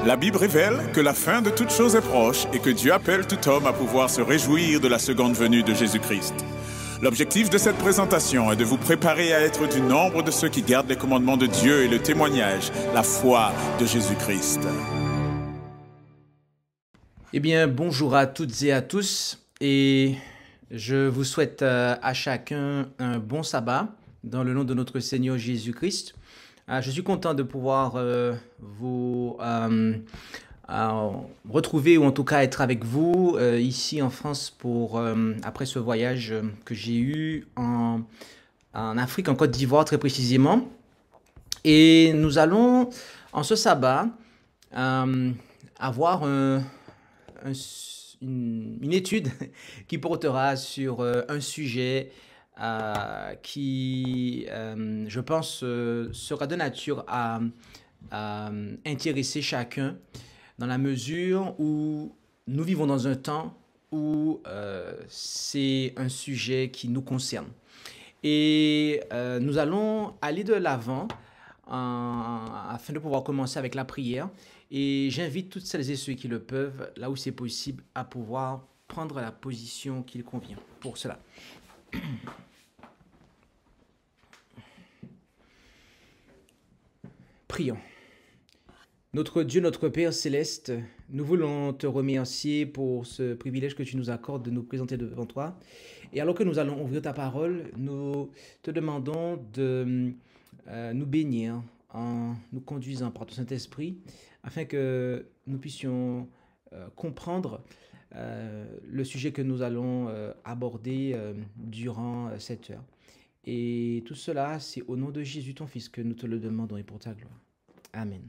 La Bible révèle que la fin de toute chose est proche et que Dieu appelle tout homme à pouvoir se réjouir de la seconde venue de Jésus-Christ. L'objectif de cette présentation est de vous préparer à être du nombre de ceux qui gardent les commandements de Dieu et le témoignage, la foi de Jésus-Christ. Eh bien, bonjour à toutes et à tous, et je vous souhaite à chacun un bon sabbat dans le nom de notre Seigneur Jésus-Christ. Je suis content de pouvoir vous retrouver, ou en tout cas être avec vous ici en France pour après ce voyage que j'ai eu en Afrique, en Côte d'Ivoire très précisément. Et nous allons en ce sabbat avoir une étude qui portera sur un sujet qui, je pense, sera de nature à intéresser chacun dans la mesure où nous vivons dans un temps où c'est un sujet qui nous concerne. Et nous allons aller de l'avant afin de pouvoir commencer avec la prière. Et j'invite toutes celles et ceux qui le peuvent, là où c'est possible, à pouvoir prendre la position qu'il convient pour cela. Prions. Notre Dieu, notre Père céleste, nous voulons te remercier pour ce privilège que tu nous accordes de nous présenter devant toi. Et alors que nous allons ouvrir ta parole, nous te demandons de nous bénir en nous conduisant par ton Saint-Esprit, afin que nous puissions comprendre le sujet que nous allons aborder durant cette heure. Et tout cela, c'est au nom de Jésus, ton Fils, que nous te le demandons et pour ta gloire. Amen.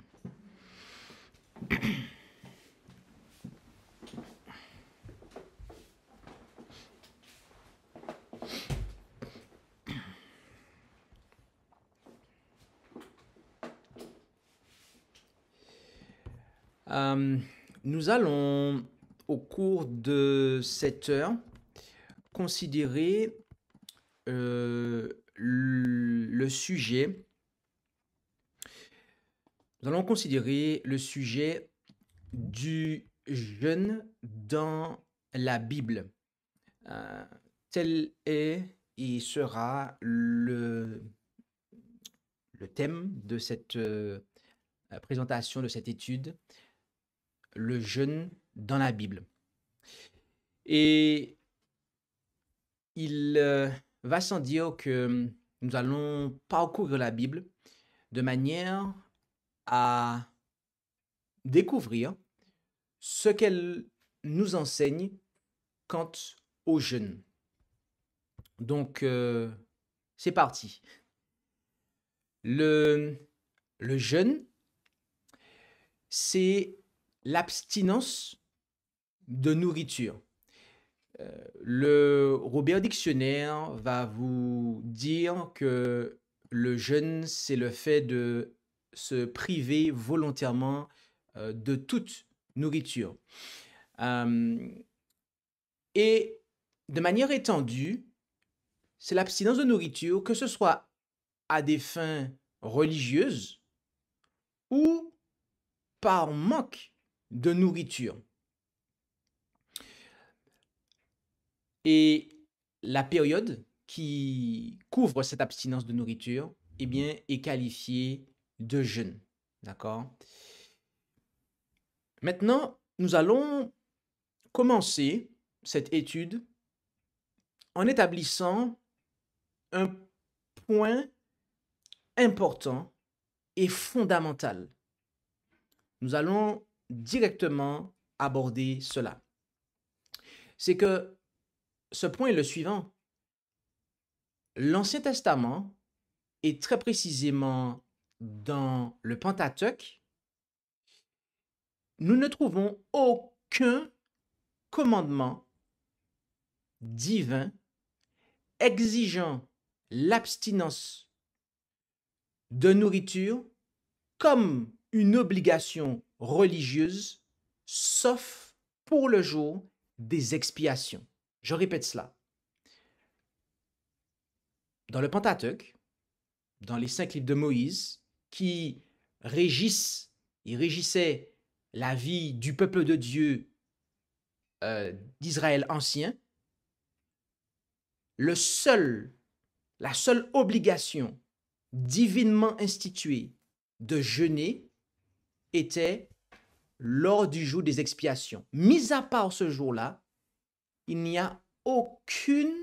Nous allons, au cours de cette heure, considérer le sujet. Nous allons considérer le sujet du jeûne dans la Bible. Tel est et sera le thème de cette présentation, de cette étude, le jeûne dans la Bible. Et il va sans dire que nous allons parcourir la Bible de manière à découvrir ce qu'elle nous enseigne quant au jeûne. Donc, c'est parti. Le jeûne, c'est l'abstinence de nourriture. Le Robert Dictionnaire va vous dire que le jeûne, c'est le fait de se priver volontairement de toute nourriture. Et de manière étendue, c'est l'abstinence de nourriture, que ce soit à des fins religieuses ou par manque de nourriture. Et la période qui couvre cette abstinence de nourriture, eh bien, est qualifiée de jeûne. D'accord? Maintenant, nous allons commencer cette étude en établissant un point important et fondamental. Nous allons directement aborder cela. C'est que ce point est le suivant. L'Ancien Testament, et très précisément dans le Pentateuque, nous ne trouvons aucun commandement divin exigeant l'abstinence de nourriture comme une obligation religieuse, sauf pour le jour des expiations. Je répète cela. Dans le Pentateuque, dans les 5 livres de Moïse, qui régissent il régissait la vie du peuple de Dieu d'Israël ancien, la seule obligation divinement instituée de jeûner était lors du jour des expiations. Mis à part ce jour-là, il n'y a aucune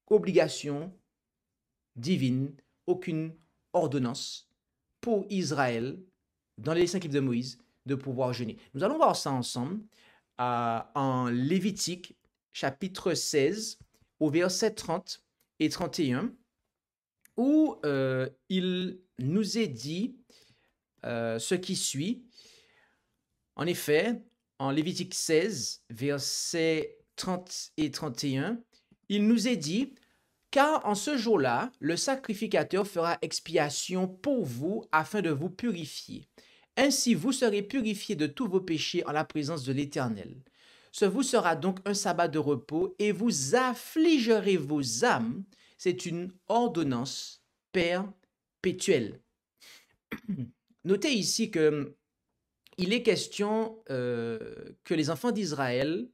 obligation divine, aucune ordonnance pour Israël, dans les 5 livres de Moïse, de pouvoir jeûner. Nous allons voir ça ensemble en Lévitique, chapitre 16, au verset 30 et 31, où il nous est dit ce qui suit. En effet, en Lévitique 16, versets 30 et 31, il nous est dit: car en ce jour-là, le sacrificateur fera expiation pour vous afin de vous purifier. Ainsi, vous serez purifiés de tous vos péchés en la présence de l'Éternel. Ce vous sera donc un sabbat de repos et vous affligerez vos âmes. C'est une ordonnance perpétuelle. Notez ici que il est question que les enfants d'Israël,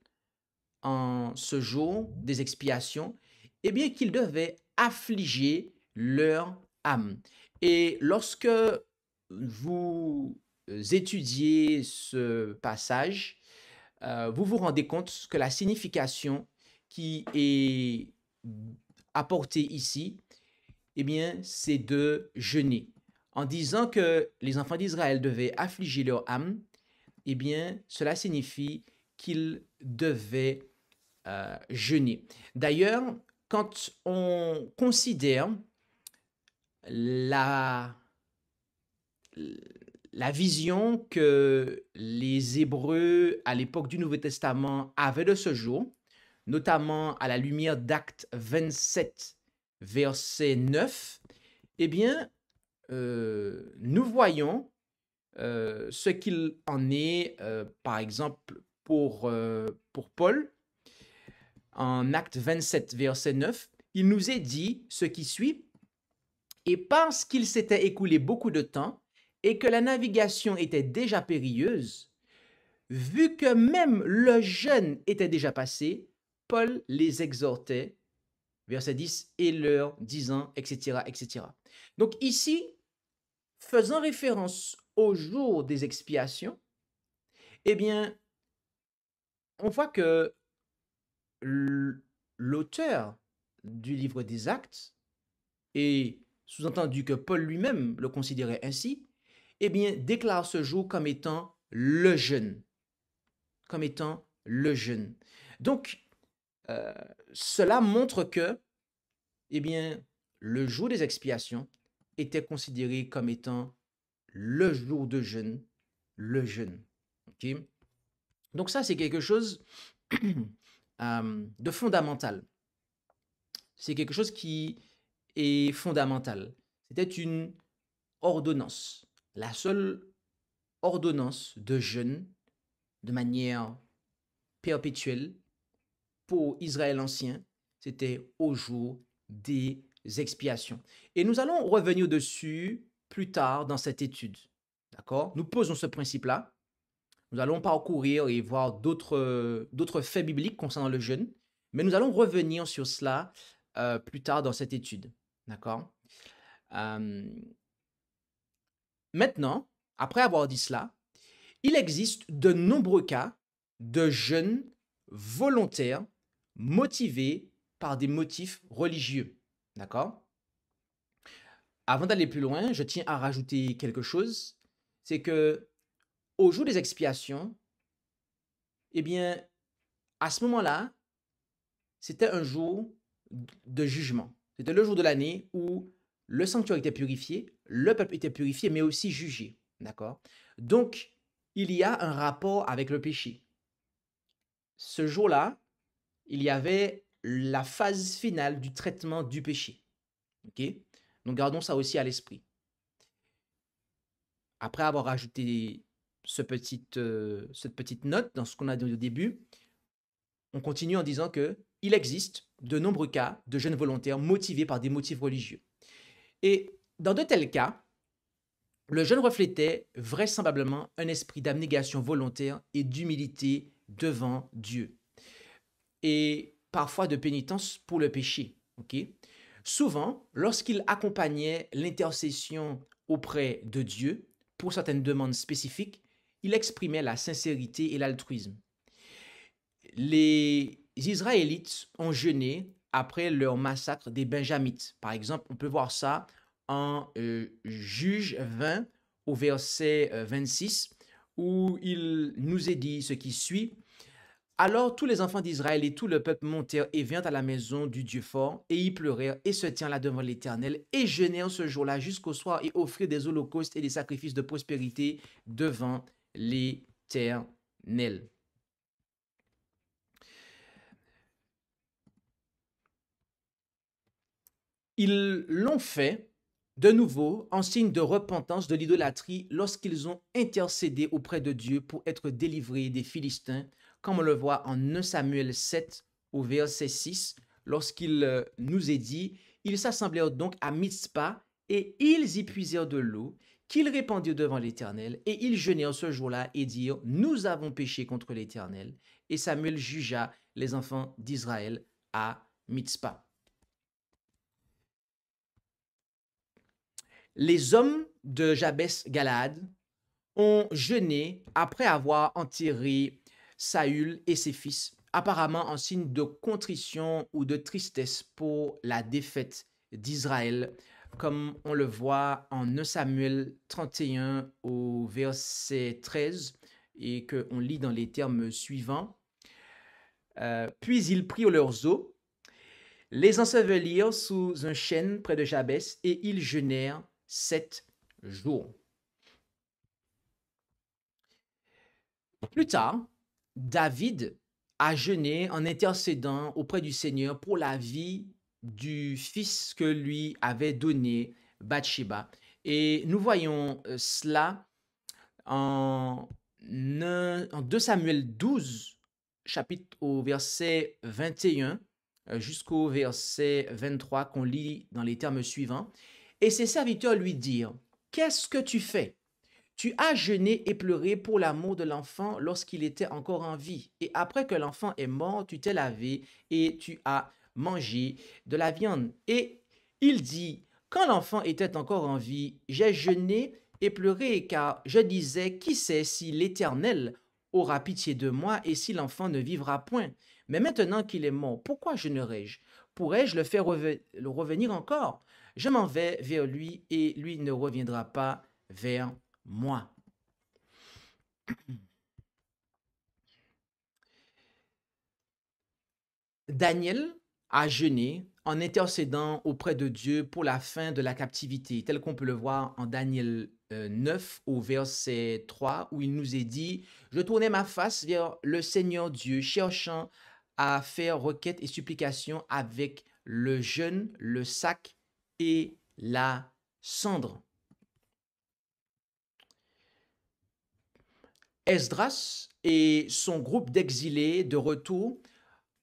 en ce jour des expiations, eh bien qu'ils devaient affliger leur âme. Et lorsque vous étudiez ce passage, vous vous rendez compte que la signification qui est apportée ici, eh bien, c'est de jeûner. En disant que les enfants d'Israël devaient affliger leur âme, eh bien, cela signifie qu'ils devaient jeûner. D'ailleurs, quand on considère la vision que les Hébreux à l'époque du Nouveau Testament avaient de ce jour, notamment à la lumière d'Actes 27, verset 9, eh bien, nous voyons ce qu'il en est, par exemple, pour Paul. En Actes 27, verset 9, il nous est dit ce qui suit: et parce qu'il s'était écoulé beaucoup de temps et que la navigation était déjà périlleuse, vu que même le jeûne était déjà passé, Paul les exhortait, verset 10, et leur disant, etc., etc. Donc ici, faisant référence au jour des expiations, eh bien, on voit que l'auteur du livre des Actes, et sous-entendu que Paul lui-même le considérait ainsi, eh bien, déclare ce jour comme étant le jeûne. Comme étant le jeûne. Donc, cela montre que, eh bien, le jour des expiations était considéré comme étant le jour de jeûne, le jeûne. Okay? Donc ça, c'est quelque chose de fondamental. C'est quelque chose qui est fondamental. C'était une ordonnance, la seule ordonnance de jeûne de manière perpétuelle pour Israël ancien, c'était au jour des expiations. Et nous allons revenir dessus plus tard dans cette étude. D'accord? Nous posons ce principe-là. Nous allons parcourir et voir d'autres faits bibliques concernant le jeûne, mais nous allons revenir sur cela plus tard dans cette étude. D'accord? Maintenant, après avoir dit cela, il existe de nombreux cas de jeûne volontaires motivés par des motifs religieux. D'accord? Avant d'aller plus loin, je tiens à rajouter quelque chose. C'est que au jour des expiations, eh bien, à ce moment-là, c'était un jour de jugement. C'était le jour de l'année où le sanctuaire était purifié, le peuple était purifié, mais aussi jugé. D'accord? Donc, il y a un rapport avec le péché. Ce jour-là, il y avait la phase finale du traitement du péché. OK? Donc, gardons ça aussi à l'esprit. Après avoir ajouté cette petite note dans ce qu'on a dit au début, on continue en disant qu'il existe de nombreux cas de jeûne volontaire motivés par des motifs religieux. Et dans de tels cas, Le jeûne reflétait vraisemblablement un esprit d'abnégation volontaire et d'humilité devant Dieu, et parfois de pénitence pour le péché. Ok. Souvent, lorsqu'il accompagnait l'intercession auprès de Dieu pour certaines demandes spécifiques, il exprimait la sincérité et l'altruisme. Les Israélites ont jeûné après leur massacre des Benjamites. Par exemple, on peut voir ça en Juge 20 au verset 26, où il nous est dit ce qui suit. Alors tous les enfants d'Israël et tout le peuple montèrent et vinrent à la maison du Dieu fort, et y pleurèrent et se tinrent là devant l'Éternel, et jeûnèrent ce jour-là jusqu'au soir, et offrirent des holocaustes et des sacrifices de prospérité devant l'Éternel. Ils l'ont fait de nouveau en signe de repentance de l'idolâtrie lorsqu'ils ont intercédé auprès de Dieu pour être délivrés des Philistins, comme on le voit en 1 Samuel 7 au verset 6, lorsqu'il nous est dit « Ils s'assemblèrent donc à Mitzpah et ils y puisèrent de l'eau qu'ils répandirent devant l'Éternel, et ils jeûnèrent ce jour-là et dirent « Nous avons péché contre l'Éternel. » Et Samuel jugea les enfants d'Israël à Mitzpah. Les hommes de Jabès-Galaad ont jeûné après avoir enterré Saül et ses fils, apparemment en signe de contrition ou de tristesse pour la défaite d'Israël, comme on le voit en 1 Samuel 31 au verset 13 et qu'on lit dans les termes suivants. Puis ils prirent leurs os, les ensevelirent sous un chêne près de Jabès et ils jeûnèrent 7 jours. Plus tard, David a jeûné en intercédant auprès du Seigneur pour la vie du fils que lui avait donné Bathsheba. Et nous voyons cela en 2 Samuel 12, chapitre au verset 21 jusqu'au verset 23 qu'on lit dans les termes suivants. Et ses serviteurs lui dirent, « Qu'est-ce que tu fais? Tu as jeûné et pleuré pour l'amour de l'enfant lorsqu'il était encore en vie. Et après que l'enfant est mort, tu t'es lavé et tu as mangé de la viande. » Et il dit, « Quand l'enfant était encore en vie, j'ai jeûné et pleuré, car je disais, qui sait si l'Éternel aura pitié de moi et si l'enfant ne vivra point. Mais maintenant qu'il est mort, pourquoi jeûnerai-je? Pourrais-je le faire revenir encore? Je m'en vais vers lui et lui ne reviendra pas vers moi. » Daniel a jeûné en intercédant auprès de Dieu pour la fin de la captivité, tel qu'on peut le voir en Daniel 9 au verset 3, où il nous est dit « Je tournai ma face vers le Seigneur Dieu, cherchant à faire requête et supplication avec le jeûne, le sac et la cendre. » Esdras et son groupe d'exilés de retour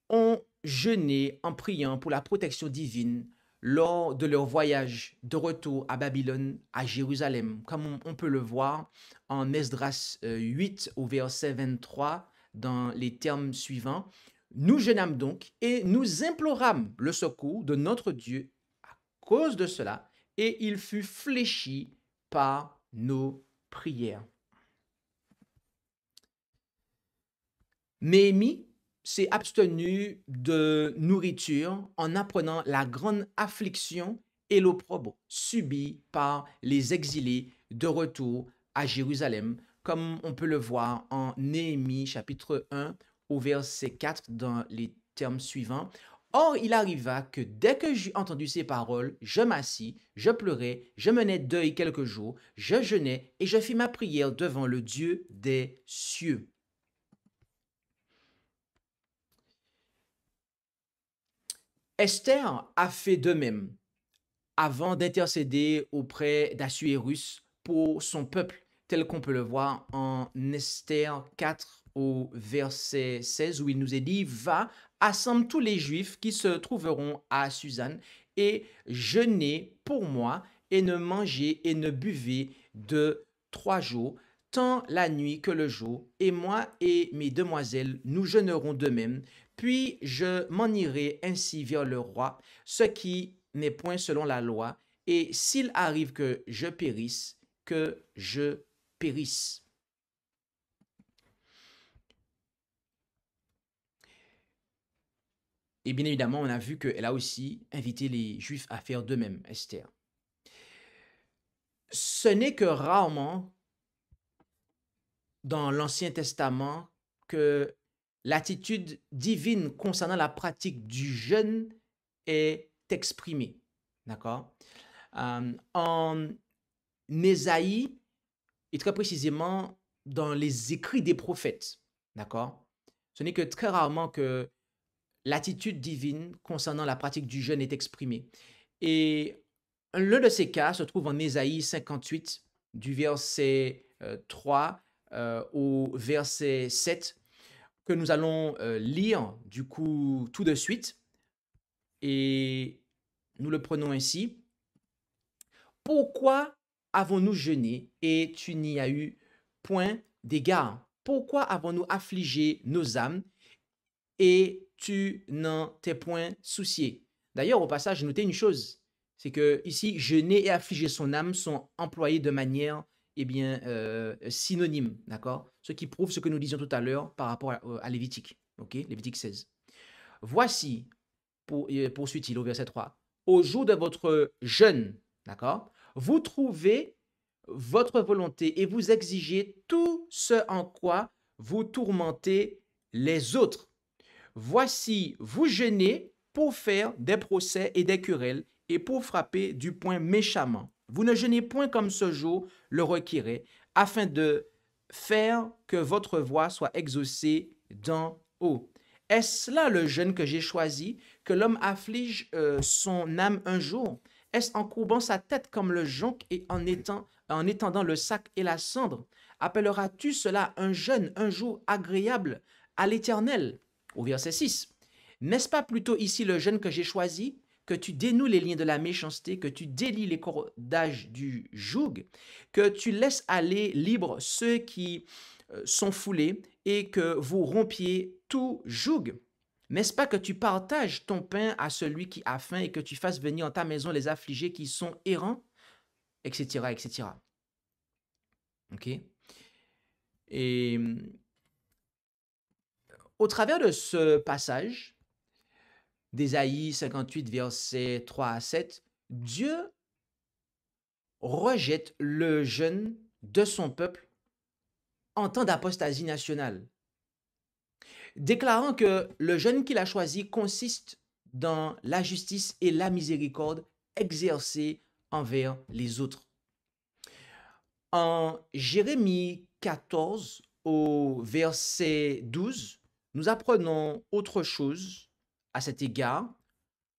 ont jeûné en priant pour la protection divine lors de leur voyage de retour à Babylone, à Jérusalem, comme on peut le voir en Esdras 8 au verset 23 dans les termes suivants. « Nous jeûnâmes donc et nous implorâmes le secours de notre Dieu à cause de cela, et il fut fléchi par nos prières. » Néhémie s'est abstenu de nourriture en apprenant la grande affliction et l'opprobre subie par les exilés de retour à Jérusalem, comme on peut le voir en Néhémie chapitre 1 au verset 4 dans les termes suivants. « Or, il arriva que dès que j'eus entendu ces paroles, je m'assis, je pleurais, je menais deuil quelques jours, je jeûnais et je fis ma prière devant le Dieu des cieux. » Esther a fait de même avant d'intercéder auprès d'Assuérus pour son peuple, tel qu'on peut le voir en Esther 4 au verset 16, où il nous est dit « Va, assemble tous les Juifs qui se trouveront à Suzanne et jeûnez pour moi et ne mangez et ne buvez de 3 jours, tant la nuit que le jour, et moi et mes demoiselles, nous jeûnerons de même, puis je m'en irai ainsi vers le roi, ce qui n'est point selon la loi, et s'il arrive que je périsse, que je périsse. Et bien évidemment, on a vu qu'elle a aussi invité les Juifs à faire de même, Esther. Ce n'est que rarement dans l'Ancien Testament que l'attitude divine concernant la pratique du jeûne est exprimée. D'accord? En Ésaïe, et très précisément dans les écrits des prophètes. D'accord? Ce n'est que très rarement que l'attitude divine concernant la pratique du jeûne est exprimée. Et l'un de ces cas se trouve en Ésaïe 58, du verset 3 au verset 7, que nous allons lire du coup tout de suite. Et nous le prenons ainsi. Pourquoi avons-nous jeûné et tu n'y as eu point d'égard? Pourquoi avons-nous affligé nos âmes et tu n'en t'es point soucié? D'ailleurs, au passage, notez une chose, c'est que ici, jeûner et affliger son âme sont employés de manière synonyme, d'accord? Ce qui prouve ce que nous disions tout à l'heure par rapport à Lévitique, ok? Lévitique 16. Voici, poursuit-il au verset 3, au jour de votre jeûne, d'accord? Vous trouvez votre volonté et vous exigez tout ce en quoi vous tourmentez les autres. Voici, vous jeûnez pour faire des procès et des querelles et pour frapper du poing méchamment. Vous ne jeûnez point comme ce jour le requirait, afin de faire que votre voix soit exaucée d'en haut. Est-ce là le jeûne que j'ai choisi, que l'homme afflige son âme un jour? Est-ce en courbant sa tête comme le jonc et en étendant le sac et la cendre? Appelleras-tu cela un jeûne, un jour agréable à l'Éternel? Au verset 6. N'est-ce pas plutôt ici le jeûne que j'ai choisi, que tu dénoues les liens de la méchanceté, que tu délies les cordages du joug, que tu laisses aller libres ceux qui sont foulés et que vous rompiez tout joug? N'est-ce pas que tu partages ton pain à celui qui a faim et que tu fasses venir en ta maison les affligés qui sont errants, etc., etc. Ok? Et au travers de ce passage d'Ésaïe 58, versets 3 à 7, Dieu rejette le jeûne de son peuple en temps d'apostasie nationale, déclarant que le jeûne qu'il a choisi consiste dans la justice et la miséricorde exercées envers les autres. En Jérémie 14, au verset 12, nous apprenons autre chose à cet égard,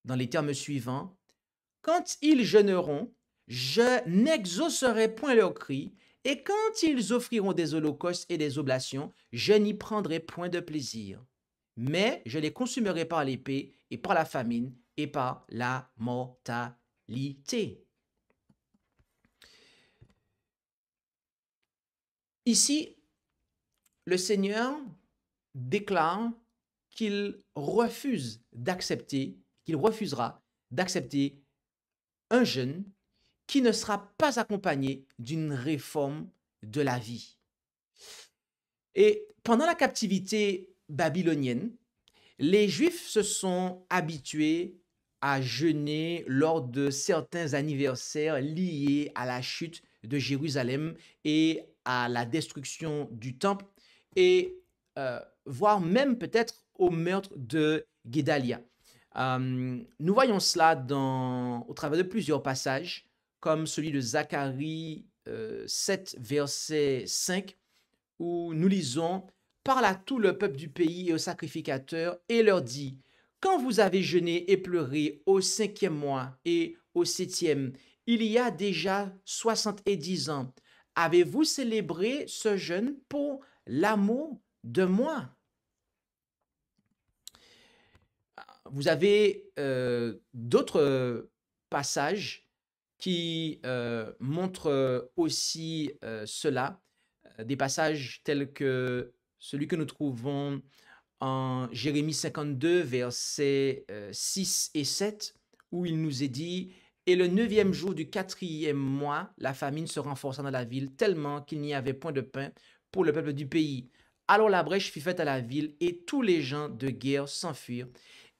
dans les termes suivants. Quand ils jeûneront, je n'exaucerai point leurs cris, et quand ils offriront des holocaustes et des oblations, je n'y prendrai point de plaisir. Mais je les consumerai par l'épée et par la famine et par la mortalité. Ici, le Seigneur déclare qu'il refuse d'accepter, qu'il refusera d'accepter un jeûne qui ne sera pas accompagné d'une réforme de la vie. Et pendant la captivité babylonienne, les Juifs se sont habitués à jeûner lors de certains anniversaires liés à la chute de Jérusalem et à la destruction du temple, et voire même peut-être au meurtre de Guédalia. Nous voyons cela au travers de plusieurs passages, comme celui de Zacharie 7, verset 5, où nous lisons « Parle à tout le peuple du pays et aux sacrificateurs, et leur dit, quand vous avez jeûné et pleuré au 5e mois et au 7e, il y a déjà 70 ans, avez-vous célébré ce jeûne pour l'amour de moi ?» Vous avez d'autres passages qui montrent aussi cela, des passages tels que celui que nous trouvons en Jérémie 52, versets 6 et 7, où il nous est dit: Et le 9e jour du 4e mois, la famine se renforça dans la ville, tellement qu'il n'y avait point de pain pour le peuple du pays. Alors la brèche fut faite à la ville, et tous les gens de guerre s'enfuirent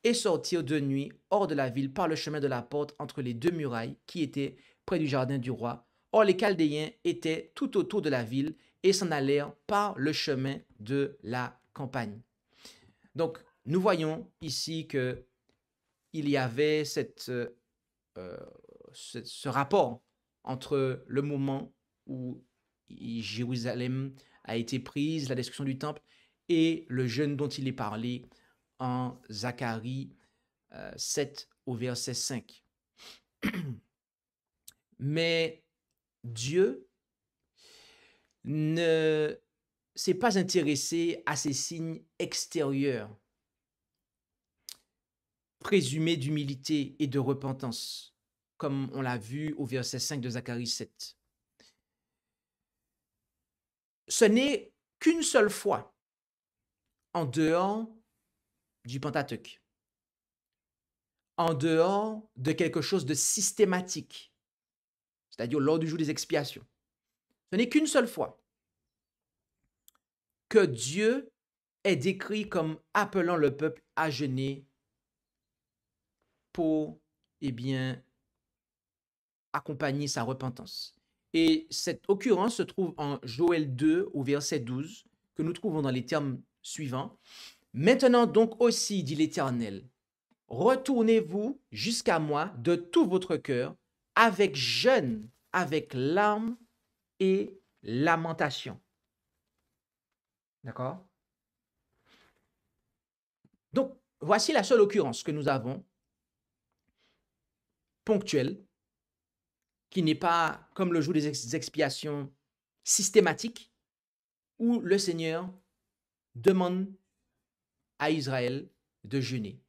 et sortirent de nuit hors de la ville par le chemin de la porte entre les 2 murailles qui étaient près du jardin du roi. Or les Chaldéens étaient tout autour de la ville et s'en allèrent par le chemin de la campagne. Donc, nous voyons ici que il y avait ce rapport entre le moment où Jérusalem a été prise, la destruction du temple, et le jeûne dont il est parlé en Zacharie 7 au verset 5. Mais Dieu ne s'est pas intéressé à ces signes extérieurs, présumés d'humilité et de repentance, comme on l'a vu au verset 5 de Zacharie 7. Ce n'est qu'une seule fois, en dehors du Pentateuque, en dehors de quelque chose de systématique, c'est-à-dire lors du jour des expiations. Ce n'est qu'une seule fois que Dieu est décrit comme appelant le peuple à jeûner pour, accompagner sa repentance. Et cette occurrence se trouve en Joël 2 au verset 12, que nous trouvons dans les termes suivants. Maintenant donc aussi, dit l'Éternel, retournez-vous jusqu'à moi de tout votre cœur, avec jeûne, avec larmes et lamentation. D'accord? Donc, voici la seule occurrence que nous avons, ponctuelle, qui n'est pas comme le jour des expiations systématique, où le Seigneur demande à Israël de jeûner.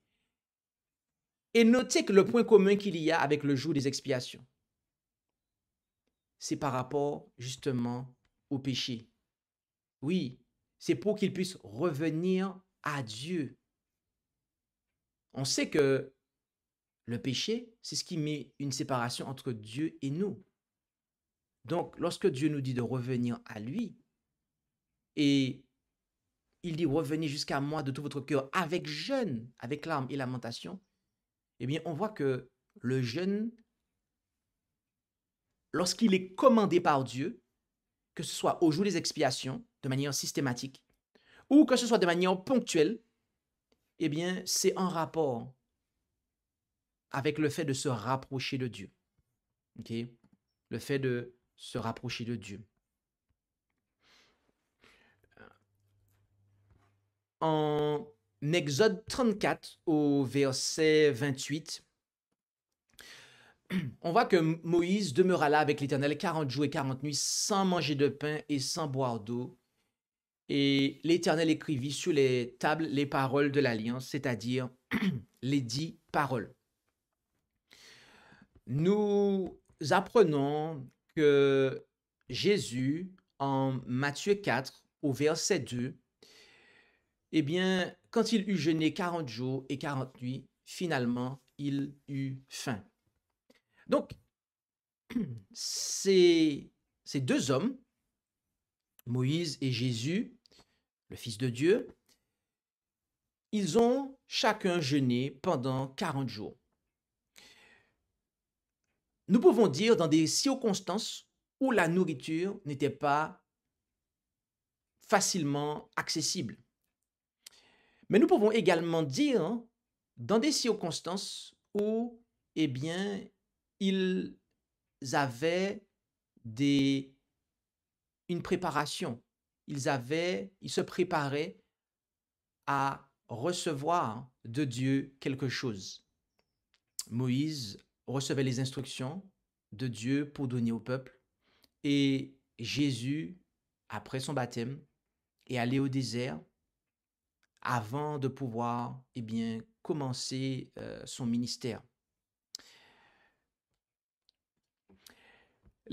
Et notez que le point commun qu'il y a avec le jour des expiations, c'est par rapport justement au péché. Oui, c'est pour qu'ils puissent revenir à Dieu. On sait que le péché, c'est ce qui met une séparation entre Dieu et nous. Donc, lorsque Dieu nous dit de revenir à lui, et il dit revenez jusqu'à moi de tout votre cœur avec jeûne, avec larmes et lamentation, eh bien, on voit que le jeûne, lorsqu'il est commandé par Dieu, que ce soit au jour des expiations, de manière systématique, ou que ce soit de manière ponctuelle, eh bien, c'est en rapport avec le fait de se rapprocher de Dieu. OK? Le fait de se rapprocher de Dieu. En Exode 34, au verset 28, on voit que Moïse demeura là avec l'Éternel 40 jours et 40 nuits sans manger de pain et sans boire d'eau. Et l'Éternel écrivit sur les tables les paroles de l'Alliance, c'est-à-dire les 10 paroles. Nous apprenons que Jésus, en Matthieu 4, au verset 2, eh bien, quand il eut jeûné 40 jours et 40 nuits, finalement, il eut faim. Donc, ces deux hommes, Moïse et Jésus, le Fils de Dieu, ils ont chacun jeûné pendant 40 jours. Nous pouvons dire dans des circonstances où la nourriture n'était pas facilement accessible. Mais nous pouvons également dire dans des circonstances où, eh bien, ils avaient une préparation. Ils se préparaient à recevoir de Dieu quelque chose. Moïse recevait les instructions de Dieu pour donner au peuple. Et Jésus, après son baptême, est allé au désert avant de pouvoir, eh bien, commencer son ministère.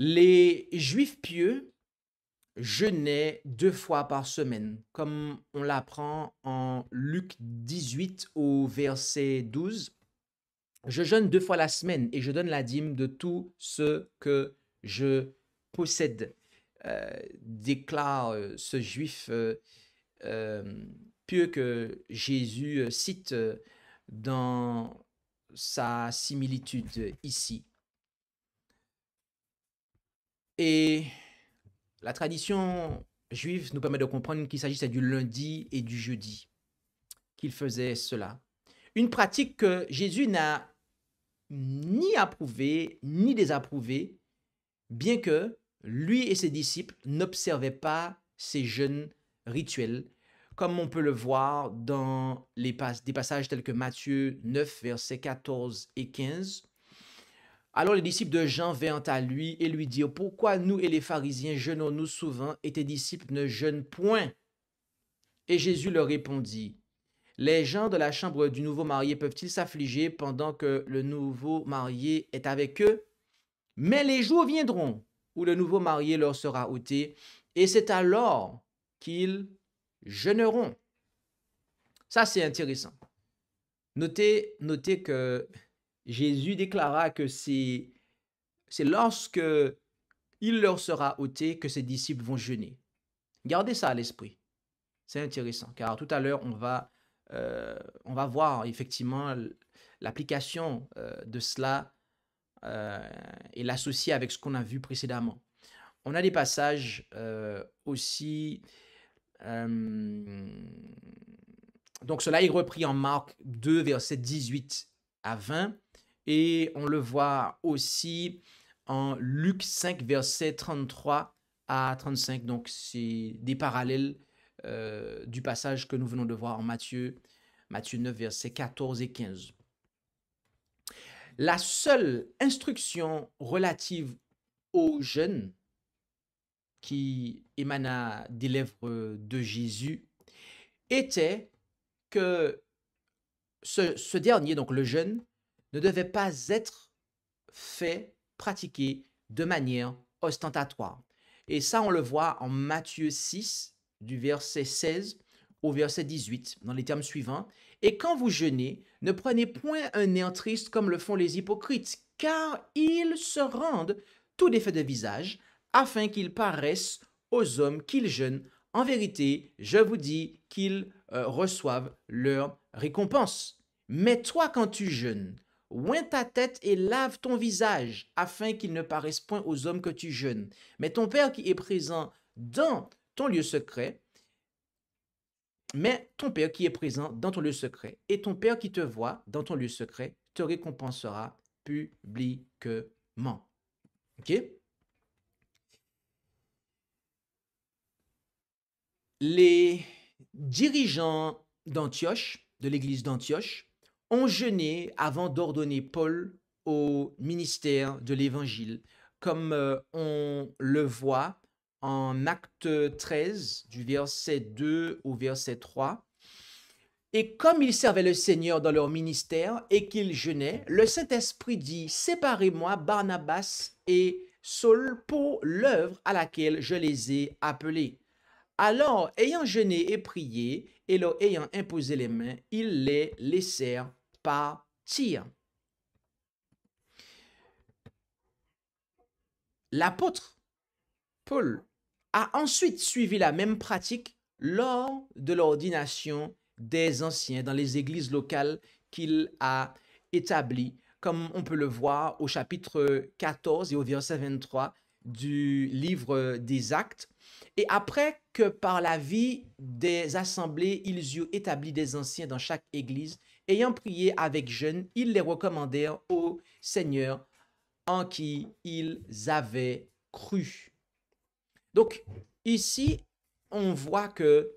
Les Juifs pieux jeûnaient 2 fois par semaine, comme on l'apprend en Luc 18 au verset 12. Je jeûne 2 fois la semaine et je donne la dîme de tout ce que je possède, déclare ce juif pieux que Jésus cite dans sa similitude ici. Et la tradition juive nous permet de comprendre qu'il s'agissait du lundi et du jeudi qu'il faisait cela. Une pratique que Jésus n'a ni approuvée ni désapprouvée, bien que lui et ses disciples n'observaient pas ces jeûnes rituels, comme on peut le voir dans des passages tels que Matthieu 9, versets 14 et 15. Alors les disciples de Jean vinrent à lui et lui dirent, « Pourquoi nous et les pharisiens jeûnons-nous souvent et tes disciples ne jeûnent point ?» Et Jésus leur répondit, « Les gens de la chambre du nouveau marié peuvent-ils s'affliger pendant que le nouveau marié est avec eux? Mais les jours viendront où le nouveau marié leur sera ôté, et c'est alors qu'ils jeûneront. » Ça, c'est intéressant. Notez que Jésus déclara que c'est lorsque il leur sera ôté que ses disciples vont jeûner. Gardez ça à l'esprit. C'est intéressant, car tout à l'heure, on va voir effectivement l'application de cela et l'associer avec ce qu'on a vu précédemment. On a des passages aussi. Donc cela est repris en Marc 2, versets 18 à 20. Et on le voit aussi en Luc 5, versets 33 à 35. Donc c'est des parallèles du passage que nous venons de voir en Matthieu 9, versets 14 et 15. La seule instruction relative au jeûne qui émana des lèvres de Jésus était que ce dernier, donc le jeûne, ne devait pas être fait, pratiqué de manière ostentatoire. Et ça, on le voit en Matthieu 6, du verset 16 au verset 18, dans les termes suivants. « Et quand vous jeûnez, ne prenez point un air triste comme le font les hypocrites, car ils se rendent tout d'effet de visage, afin qu'ils paraissent aux hommes qu'ils jeûnent. En vérité, je vous dis qu'ils reçoivent leur récompense. Mais toi, quand tu jeûnes, oins ta tête et lave ton visage, afin qu'il ne paraisse point aux hommes que tu jeûnes. Mais ton Père qui est présent dans ton lieu secret, et ton Père qui te voit dans ton lieu secret te récompensera publiquement. » Ok? Les dirigeants d'Antioche, de l'église d'Antioche, ont jeûné avant d'ordonner Paul au ministère de l'Évangile, comme on le voit en Acte 13, du verset 2 au verset 3. Et comme ils servaient le Seigneur dans leur ministère et qu'ils jeûnaient, le Saint-Esprit dit, « Séparez-moi Barnabas et Saul pour l'œuvre à laquelle je les ai appelés. » Alors, ayant jeûné et prié, et leur ayant imposé les mains, ils les laissèrent partir. L'apôtre Paul a ensuite suivi la même pratique lors de l'ordination des anciens dans les églises locales qu'il a établies, comme on peut le voir au chapitre 14 et au verset 23 du livre des Actes. Et après que par la vie des assemblées, ils eurent établi des anciens dans chaque église, ayant prié avec jeûne, ils les recommandèrent au Seigneur en qui ils avaient cru. Donc, ici, on voit que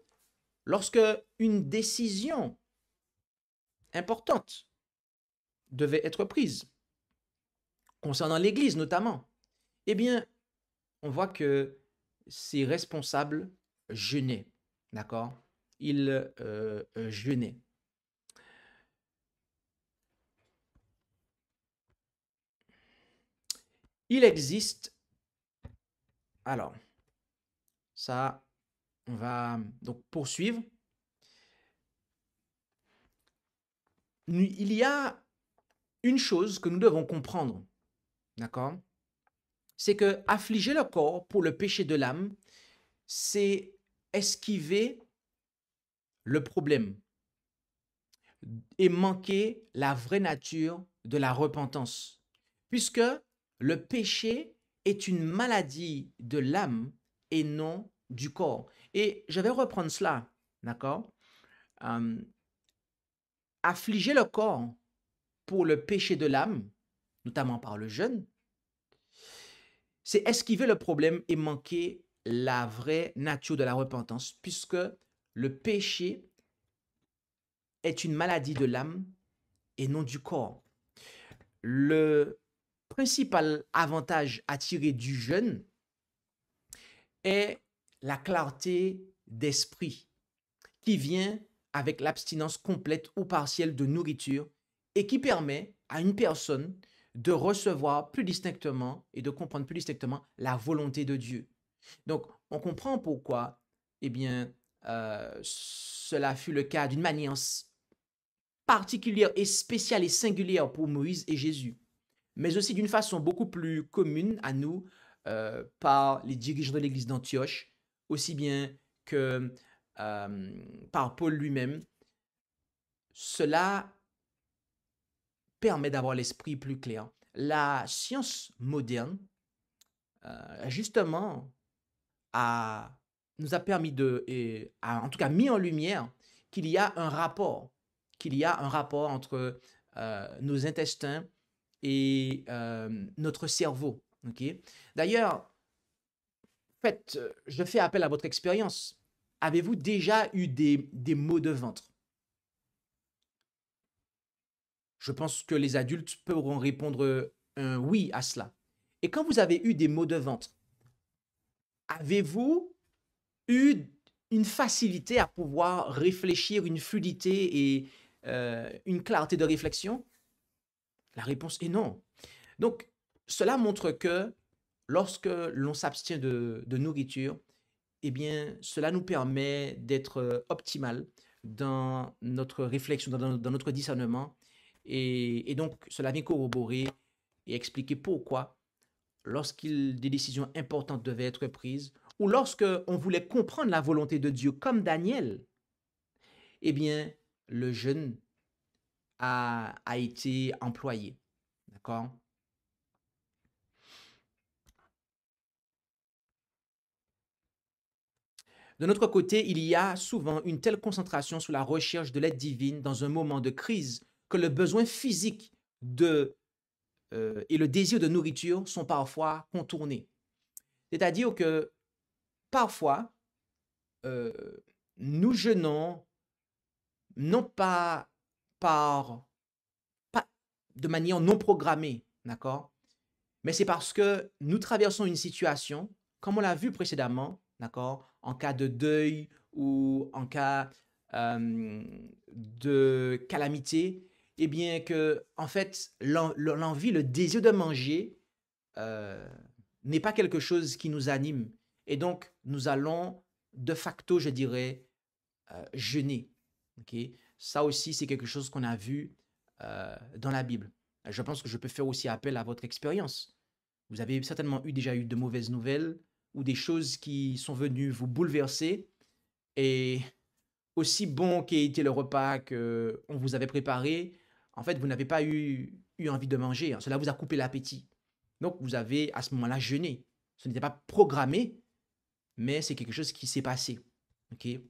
lorsque une décision importante devait être prise, concernant l'Église notamment, eh bien, on voit que ces responsables jeûnaient, d'accord? Ils jeûnaient. Il existe Alors, ça, on va donc poursuivre. Il y a une chose que nous devons comprendre, d'accord? C'est que affliger le corps pour le péché de l'âme, c'est esquiver le problème et manquer la vraie nature de la repentance. Puisque le péché est une maladie de l'âme et non du corps. Et je vais reprendre cela, d'accord? Euh, affliger le corps pour le péché de l'âme, notamment par le jeûne, c'est esquiver le problème et manquer la vraie nature de la repentance, puisque le péché est une maladie de l'âme et non du corps. Le principal avantage à tirer du jeûne est la clarté d'esprit qui vient avec l'abstinence complète ou partielle de nourriture et qui permet à une personne de recevoir plus distinctement et de comprendre plus distinctement la volonté de Dieu. Donc, on comprend pourquoi, eh bien, cela fut le cas d'une manière particulière et spéciale et singulière pour Moïse et Jésus, mais aussi d'une façon beaucoup plus commune à nous par les dirigeants de l'église d'Antioche, aussi bien que par Paul lui-même. Cela permet d'avoir l'esprit plus clair. La science moderne, justement, nous a permis en tout cas mis en lumière qu'il y a un rapport, entre nos intestins et notre cerveau. Okay? D'ailleurs, je fais appel à votre expérience. Avez-vous déjà eu des maux de ventre? Je pense que les adultes pourront répondre un oui à cela. Et quand vous avez eu des maux de ventre, avez-vous eu une facilité à pouvoir réfléchir, une fluidité et une clarté de réflexion? La réponse est non. Donc, cela montre que lorsque l'on s'abstient de nourriture, eh bien, cela nous permet d'être optimal dans notre réflexion, dans notre discernement. Et donc, cela vient corroborer et expliquer pourquoi, lorsqu'il des décisions importantes devaient être prises, ou lorsque on voulait comprendre la volonté de Dieu, comme Daniel, eh bien, le jeûne a été employé. D'accord? De notre côté, il y a souvent une telle concentration sur la recherche de l'aide divine dans un moment de crise que le besoin physique et le désir de nourriture sont parfois contournés. C'est-à-dire que parfois, euh, nous jeûnons non pas pas de manière non programmée, d'accord? Mais c'est parce que nous traversons une situation, comme on l'a vu précédemment, d'accord, en cas de deuil ou en cas de calamité, eh bien que, en fait, l'envie, le désir de manger euh, n'est pas quelque chose qui nous anime. Et donc, nous allons de facto, je dirais, jeûner. Okay? Ça aussi, c'est quelque chose qu'on a vu dans la Bible. Je pense que je peux faire aussi appel à votre expérience. Vous avez certainement déjà eu de mauvaises nouvelles ou des choses qui sont venues vous bouleverser. Et aussi bon qu'ait été le repas qu'on vous avait préparé, en fait, vous n'avez pas eu envie de manger. Hein. Cela vous a coupé l'appétit. Donc, vous avez à ce moment-là jeûné. Ce n'était pas programmé, mais c'est quelque chose qui s'est passé. Okay?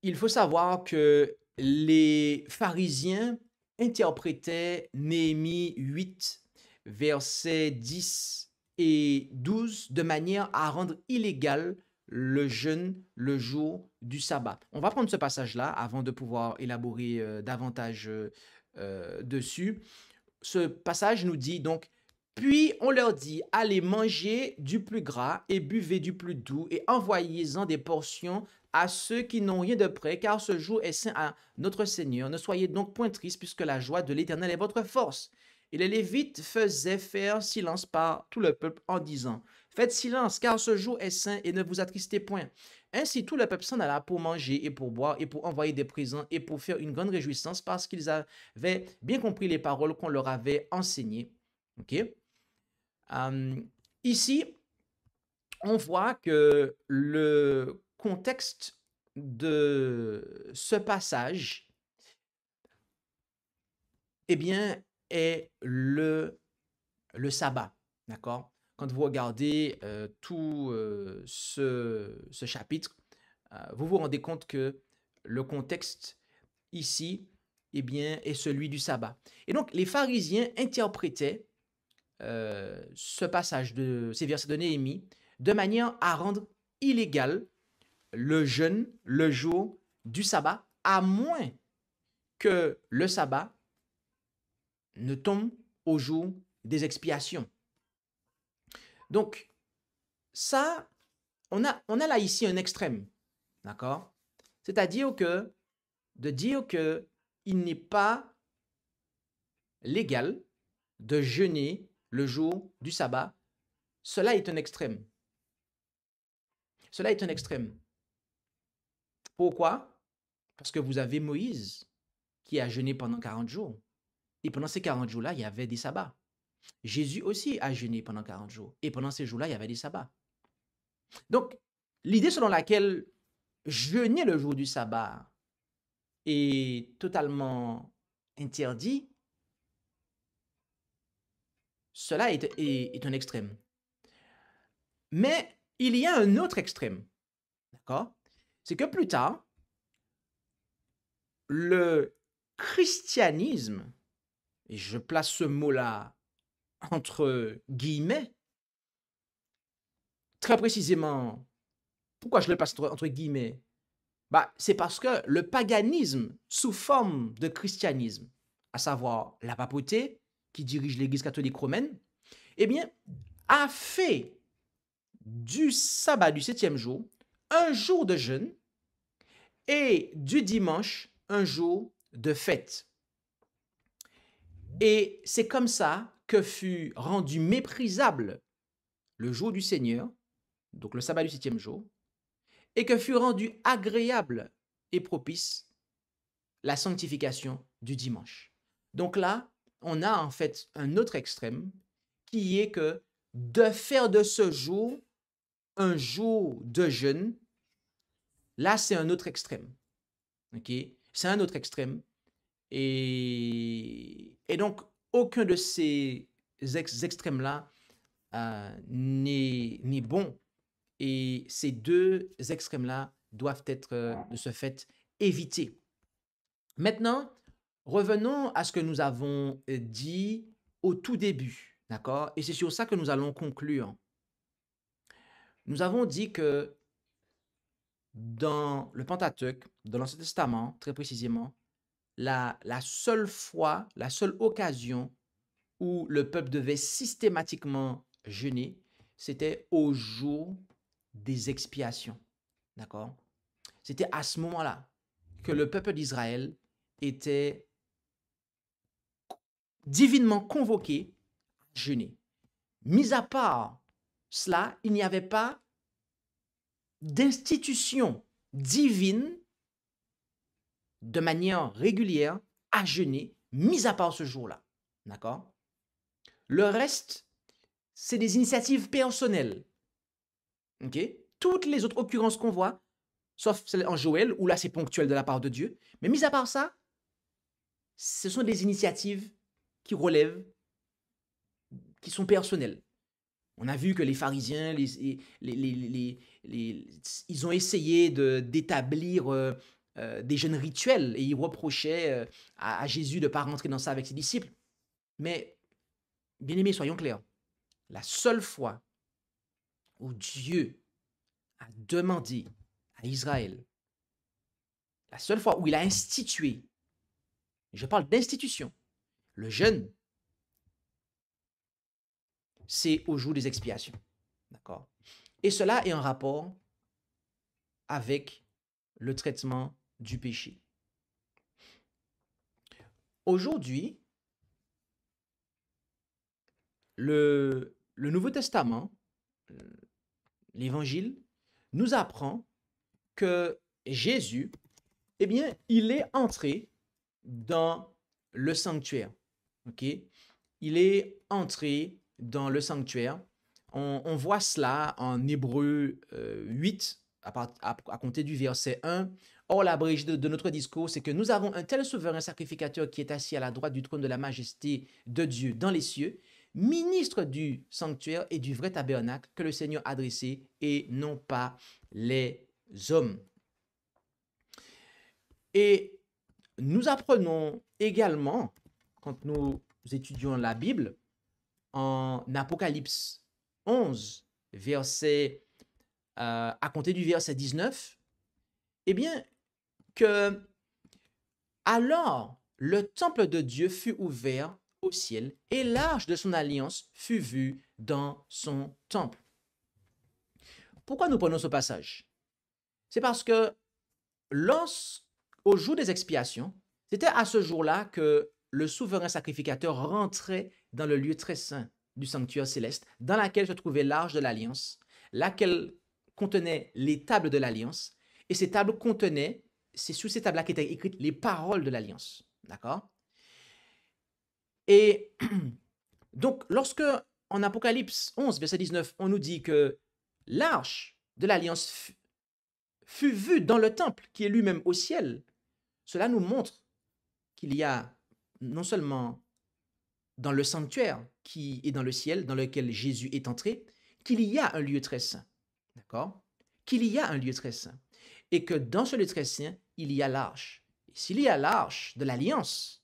Il faut savoir que les pharisiens interprétaient Néhémie 8, versets 10 et 12 de manière à rendre illégal le jeûne le jour du sabbat. On va prendre ce passage-là avant de pouvoir élaborer davantage dessus. Ce passage nous dit donc, puis on leur dit, allez manger du plus gras et buvez du plus doux et envoyez-en des portions à ceux qui n'ont rien de près, car ce jour est saint à notre Seigneur. Ne soyez donc point tristes, puisque la joie de l'Éternel est votre force. Et les Lévites faisaient faire silence par tout le peuple en disant, faites silence, car ce jour est saint et ne vous attristez point. Ainsi, tout le peuple s'en alla pour manger et pour boire et pour envoyer des présents et pour faire une grande réjouissance parce qu'ils avaient bien compris les paroles qu'on leur avait enseignées. OK? Ici, on voit que le contexte de ce passage, eh bien, est le sabbat, d'accord? Quand vous regardez tout ce chapitre, vous vous rendez compte que le contexte ici, eh bien, est celui du sabbat. Et donc, les pharisiens interprétaient ce passage de ces versets de Néhémie de manière à rendre illégal le jeûne, le jour du sabbat, à moins que le sabbat ne tombe au jour des expiations. Donc, ça, on a là ici un extrême, d'accord? C'est-à-dire que de dire que il n'est pas légal de jeûner le jour du sabbat, cela est un extrême. Cela est un extrême. Pourquoi? Parce que vous avez Moïse qui a jeûné pendant 40 jours. Et pendant ces 40 jours-là, il y avait des sabbats. Jésus aussi a jeûné pendant 40 jours. Et pendant ces jours-là, il y avait des sabbats. Donc, l'idée selon laquelle jeûner le jour du sabbat est totalement interdit, cela est un extrême. Mais il y a un autre extrême, d'accord? C'est que plus tard, le christianisme, et je place ce mot-là entre guillemets, très précisément, pourquoi je le place entre guillemets? C'est parce que le paganisme sous forme de christianisme, à savoir la papauté qui dirige l'Église catholique romaine, eh bien, a fait du sabbat du 7e jour un jour de jeûne et du dimanche un jour de fête. Et c'est comme ça que fut rendu méprisable le jour du Seigneur, donc le sabbat du 7e jour, et que fut rendu agréable et propice la sanctification du dimanche. Donc là, on a en fait un autre extrême qui est que de faire de ce jour un jour de jeûne, là c'est un autre extrême. Ok? C'est un autre extrême. Et donc, aucun de ces extrêmes-là n'est bon. Et ces deux extrêmes-là doivent être, de ce fait, évités. Maintenant, revenons à ce que nous avons dit au tout début, d'accord? Et c'est sur ça que nous allons conclure. Nous avons dit que dans le Pentateuque, dans l'Ancien Testament, très précisément, la seule fois, la seule occasion où le peuple devait systématiquement jeûner, c'était au jour des expiations. D'accord? C'était à ce moment-là que le peuple d'Israël était divinement convoqué à jeûner. Mis à part cela, il n'y avait pas d'institution divine de manière régulière à jeûner, mis à part ce jour-là. D'accord? Le reste, c'est des initiatives personnelles. OK? Toutes les autres occurrences qu'on voit, sauf celle en Joël, où là c'est ponctuel de la part de Dieu, mais mis à part ça, ce sont des initiatives qui relèvent, qui sont personnelles. On a vu que les pharisiens, ils ont essayé d'établir des jeûnes rituels et ils reprochaient à Jésus de ne pas rentrer dans ça avec ses disciples. Mais, bien aimés, soyons clairs, la seule fois où Dieu a demandé à Israël, la seule fois où il a institué, je parle d'institution, le jeûne, c'est au jour des expiations. D'accord? Et cela est en rapport avec le traitement du péché. Aujourd'hui, le Nouveau Testament, l'Évangile, nous apprend que Jésus, eh bien, il est entré dans le sanctuaire. Ok? Il est entré dans le sanctuaire. On voit cela en Hébreu 8, à compter du verset 1. Or, la brèche de notre discours, c'est que nous avons un tel souverain sacrificateur qui est assis à la droite du trône de la majesté de Dieu dans les cieux, ministre du sanctuaire et du vrai tabernacle que le Seigneur a dressé et non pas les hommes. Et nous apprenons également, quand nous étudions la Bible, en Apocalypse 11, à compter du verset 19, eh bien, que alors le temple de Dieu fut ouvert au ciel et l'arche de son alliance fut vue dans son temple. Pourquoi nous prenons ce passage? C'est parce que au jour des expiations, c'était à ce jour-là que le souverain sacrificateur rentrait dans le lieu très saint du sanctuaire céleste, dans laquelle se trouvait l'arche de l'alliance, laquelle contenait les tables de l'alliance, et ces tables contenaient, c'est sur ces tables-là qu'étaient écrites les paroles de l'alliance. D'accord? Et donc, lorsque, en Apocalypse 11, verset 19, on nous dit que l'arche de l'alliance fut vue dans le temple, qui est lui-même au ciel, cela nous montre qu'il y a non seulement dans le sanctuaire qui est dans le ciel, dans lequel Jésus est entré, qu'il y a un lieu très saint. D'accord? Qu'il y a un lieu très saint. Et que dans ce lieu très saint, il y a l'arche. Et s'il y a l'arche de l'alliance,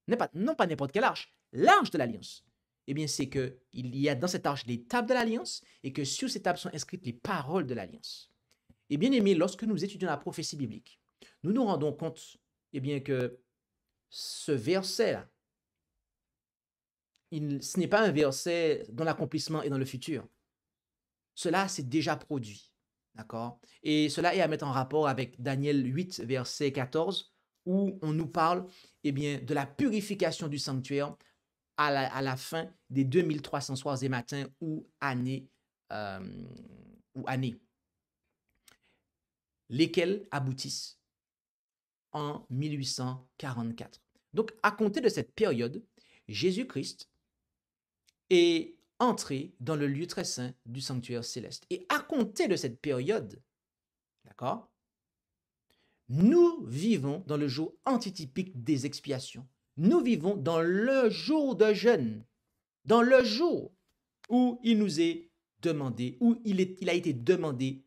non pas n'importe quelle arche, l'arche de l'alliance, eh bien c'est qu'il y a dans cette arche les tables de l'alliance et que sur ces tables sont inscrites les paroles de l'alliance. Et bien aimé, lorsque nous étudions la prophétie biblique, nous nous rendons compte eh bien, que ce verset-là, ce n'est pas un verset dont l'accomplissement est dans le futur. Cela s'est déjà produit. D'accord? Et cela est à mettre en rapport avec Daniel 8, verset 14, où on nous parle eh bien, de la purification du sanctuaire à la fin des 2300 soirs et matins ou années, lesquels aboutissent en 1844. Donc, à compter de cette période, Jésus-Christ est entré dans le lieu très saint du sanctuaire céleste. Et à compter de cette période, d'accord, nous vivons dans le jour antitypique des expiations. Nous vivons dans le jour de jeûne, dans le jour où il nous est demandé, où il a été demandé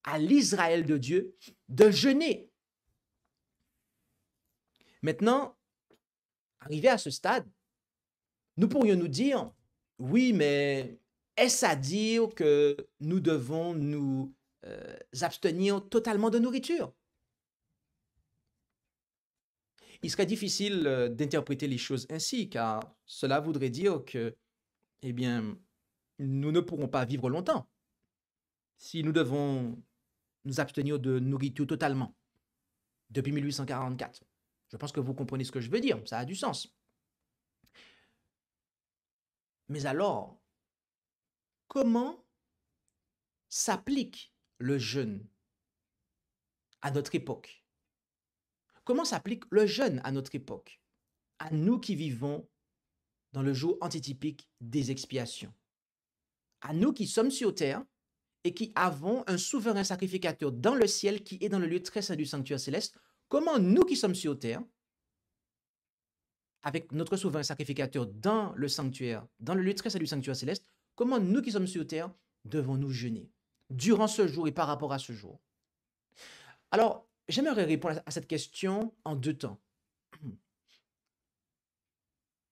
à l'Israël de Dieu de jeûner. Maintenant, arrivé à ce stade, nous pourrions nous dire, oui, mais est-ce à dire que nous devons nous abstenir totalement de nourriture? Il serait difficile d'interpréter les choses ainsi, car cela voudrait dire que, eh bien, nous ne pourrons pas vivre longtemps si nous devons nous abstenir de nourriture totalement depuis 1844. Je pense que vous comprenez ce que je veux dire, ça a du sens. Mais alors, comment s'applique le jeûne à notre époque? Comment s'applique le jeûne à notre époque? À nous qui vivons dans le jour antitypique des expiations. À nous qui sommes sur terre et qui avons un souverain sacrificateur dans le ciel qui est dans le lieu très saint du sanctuaire céleste, comment nous qui sommes sur terre, avec notre souverain sacrificateur dans le sanctuaire, dans le lieu très saint du sanctuaire céleste, comment nous qui sommes sur terre devons-nous jeûner durant ce jour et par rapport à ce jour? Alors, j'aimerais répondre à cette question en deux temps.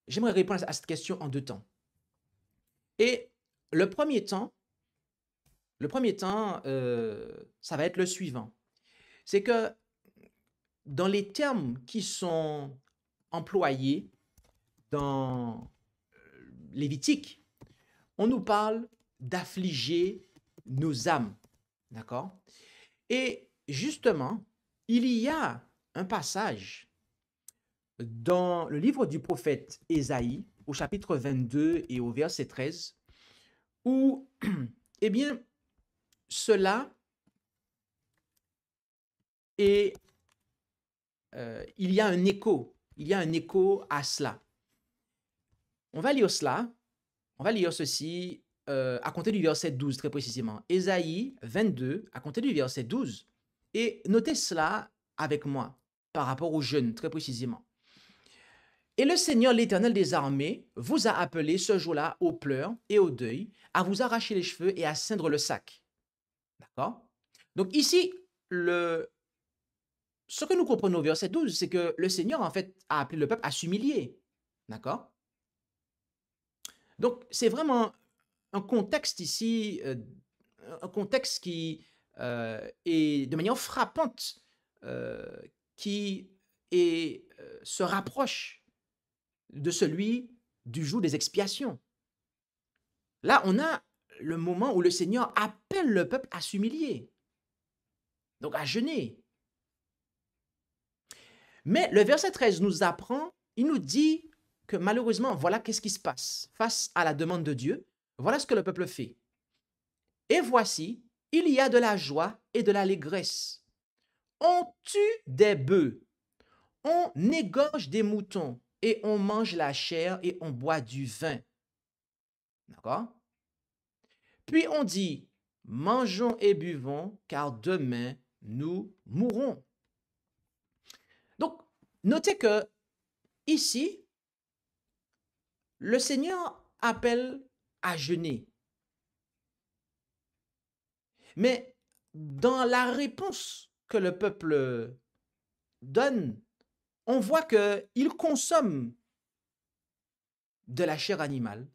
J'aimerais répondre à cette question en deux temps. Et le premier temps, ça va être le suivant. C'est que dans les termes qui sont employés dans Lévitique, on nous parle d'affliger nos âmes. D'accord? Et justement, il y a un passage dans le livre du prophète Ésaïe, au chapitre 22 et au verset 13, où, eh bien, cela est, il y a un écho à cela. On va lire cela, on va lire ceci à compter du verset 12 très précisément. Ésaïe 22, à compter du verset 12. Et notez cela avec moi par rapport aux jeunes très précisément. Et le Seigneur, l'Éternel des armées, vous a appelé ce jour-là aux pleurs et au deuil, à vous arracher les cheveux et à ceindre le sac. D'accord? Donc ici, ce que nous comprenons au verset 12, c'est que le Seigneur, en fait, a appelé le peuple à s'humilier. D'accord? Donc, c'est vraiment un contexte ici, un contexte qui est de manière frappante, qui se rapproche de celui du jour des expiations. Là, on a le moment où le Seigneur appelle le peuple à s'humilier, donc à jeûner. Mais le verset 13 nous apprend, il nous dit que malheureusement, voilà qu'est-ce qui se passe face à la demande de Dieu. Voilà ce que le peuple fait. Et voici, il y a de la joie et de l'allégresse. On tue des bœufs, on égorge des moutons et on mange la chair et on boit du vin. D'accord? Puis on dit, mangeons et buvons, car demain nous mourrons. Donc, notez que ici, le Seigneur appelle à jeûner. Mais dans la réponse que le peuple donne, on voit qu'ils consomment de la chair animale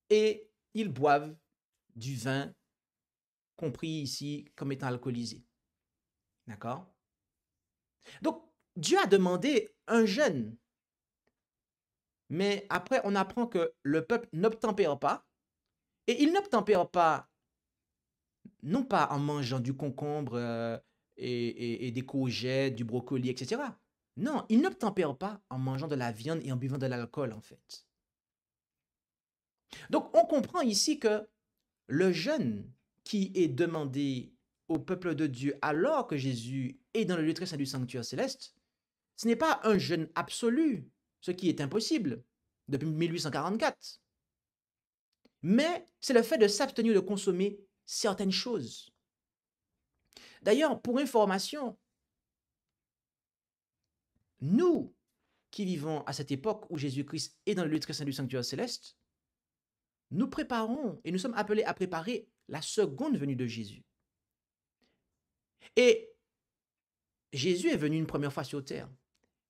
et ils boivent du vin, compris ici comme étant alcoolisé. D'accord? Donc, Dieu a demandé un jeûne. Mais après, on apprend que le peuple n'obtempère pas. Et il n'obtempère pas, non pas en mangeant du concombre et des courgettes, du brocoli, etc. Non, il n'obtempère pas en mangeant de la viande et en buvant de l'alcool, en fait. Donc, on comprend ici que le jeûne qui est demandé au peuple de Dieu alors que Jésus est dans le lieu très saint du sanctuaire céleste, ce n'est pas un jeûne absolu, ce qui est impossible depuis 1844. Mais c'est le fait de s'abstenir de consommer certaines choses. D'ailleurs, pour information, nous qui vivons à cette époque où Jésus-Christ est dans le lieu très saint du sanctuaire céleste, nous préparons et nous sommes appelés à préparer la seconde venue de Jésus. Et Jésus est venu une première fois sur terre.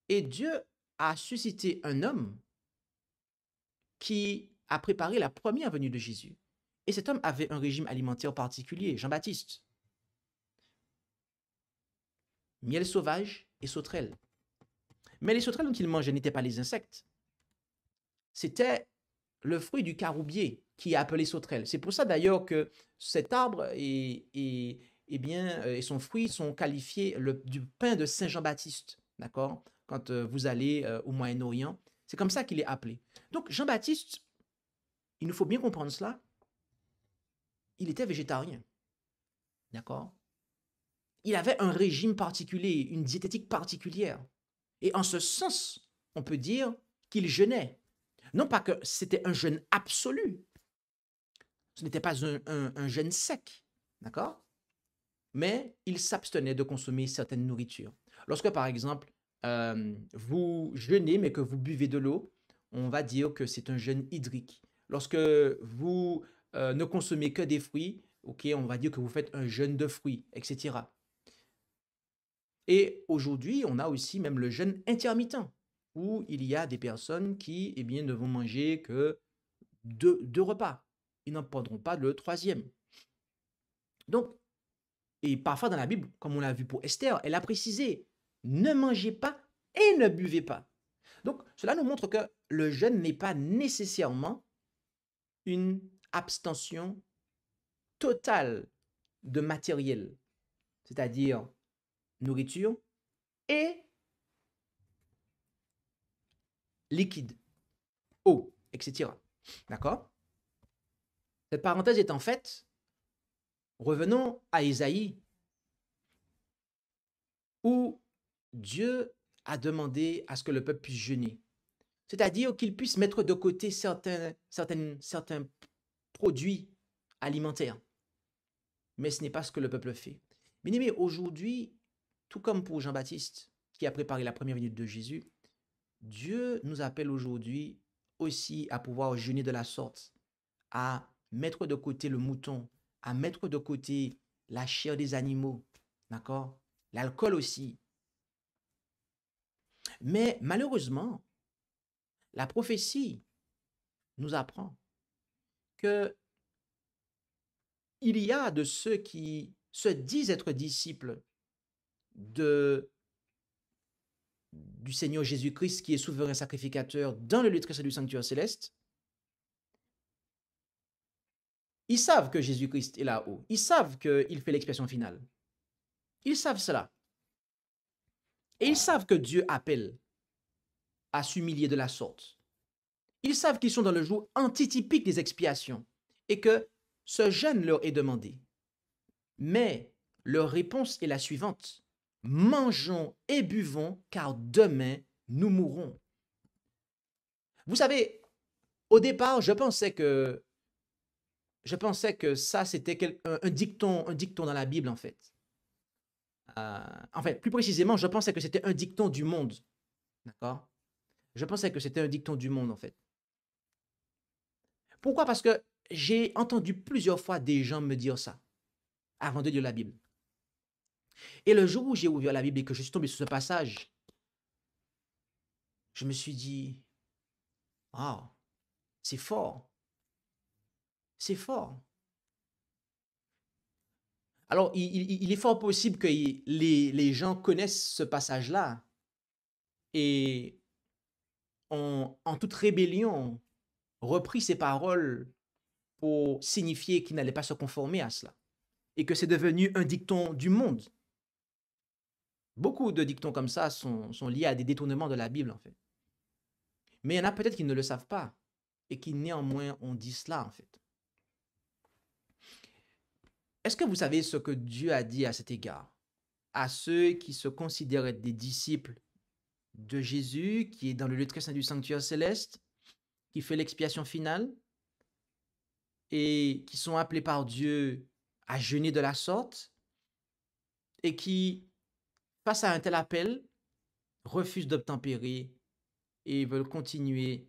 Et Dieu a suscité un homme qui a préparé la première venue de Jésus. Et cet homme avait un régime alimentaire particulier, Jean-Baptiste. Miel sauvage et sauterelles. Mais les sauterelles dont il mangeait n'étaient pas les insectes. C'était le fruit du caroubier qui est appelé sauterelle. C'est pour ça d'ailleurs que cet arbre et son fruit sont qualifiés du pain de Saint Jean-Baptiste. D'accord? Quand vous allez au Moyen-Orient, c'est comme ça qu'il est appelé. Donc Jean-Baptiste, il nous faut bien comprendre cela, il était végétarien. D'accord? Il avait un régime particulier, une diététique particulière. Et en ce sens, on peut dire qu'il jeûnait. Non pas que c'était un jeûne absolu. Ce n'était pas un jeûne sec. D'accord? Mais il s'abstenait de consommer certaines nourritures. Lorsque, par exemple, vous jeûnez mais que vous buvez de l'eau, on va dire que c'est un jeûne hydrique. Lorsque vous ne consommez que des fruits, ok, on va dire que vous faites un jeûne de fruits, etc. Et aujourd'hui, on a aussi même le jeûne intermittent, où il y a des personnes qui ne vont manger que deux repas. Ils n'en prendront pas le troisième. Donc, et parfois dans la Bible, comme on l'a vu pour Esther, elle a précisé, ne mangez pas et ne buvez pas. Donc, cela nous montre que le jeûne n'est pas nécessairement une abstention totale de matériel, c'est-à-dire nourriture et liquide, eau. etc. D'accord? Cette parenthèse étant faite, revenons à Ésaïe, où Dieu a demandé à ce que le peuple puisse jeûner. C'est-à-dire qu'il puisse mettre de côté certains produits alimentaires. Mais ce n'est pas ce que le peuple fait. Bien-aimés, aujourd'hui, tout comme pour Jean-Baptiste, qui a préparé la première venue de Jésus, Dieu nous appelle aujourd'hui aussi à pouvoir jeûner de la sorte, à mettre de côté le mouton, à mettre de côté la chair des animaux, d'accord? L'alcool aussi. Mais malheureusement, la prophétie nous apprend que il y a de ceux qui se disent être disciples du Seigneur Jésus-Christ, qui est souverain sacrificateur dans le lieu très saint du sanctuaire céleste. Ils savent que Jésus-Christ est là-haut. Ils savent qu'il fait l'expiation finale. Ils savent cela. Et ils savent que Dieu appelle à s'humilier de la sorte. Ils savent qu'ils sont dans le jour antitypique des expiations et que ce jeûne leur est demandé. Mais leur réponse est la suivante. Mangeons et buvons, car demain, nous mourrons. Vous savez, au départ, je pensais que ça, c'était un dicton dans la Bible, en fait. En fait, plus précisément, je pensais que c'était un dicton du monde. D'accord? Je pensais que c'était un dicton du monde, en fait. Pourquoi? Parce que j'ai entendu plusieurs fois des gens me dire ça avant de lire la Bible. Et le jour où j'ai ouvert la Bible et que je suis tombé sur ce passage, je me suis dit, oh, c'est fort. C'est fort. Alors, il est fort possible que les gens connaissent ce passage-là et ont, en toute rébellion, repris ces paroles pour signifier qu'ils n'allaient pas se conformer à cela et que c'est devenu un dicton du monde. Beaucoup de dictons comme ça sont liés à des détournements de la Bible, en fait. Mais il y en a peut-être qui ne le savent pas et qui néanmoins ont dit cela, en fait. Est-ce que vous savez ce que Dieu a dit à cet égard? À ceux qui se considèrent être des disciples de Jésus, qui est dans le lieu très saint du sanctuaire céleste, qui fait l'expiation finale et qui sont appelés par Dieu à jeûner de la sorte et qui, face à un tel appel, refusent d'obtempérer et veulent continuer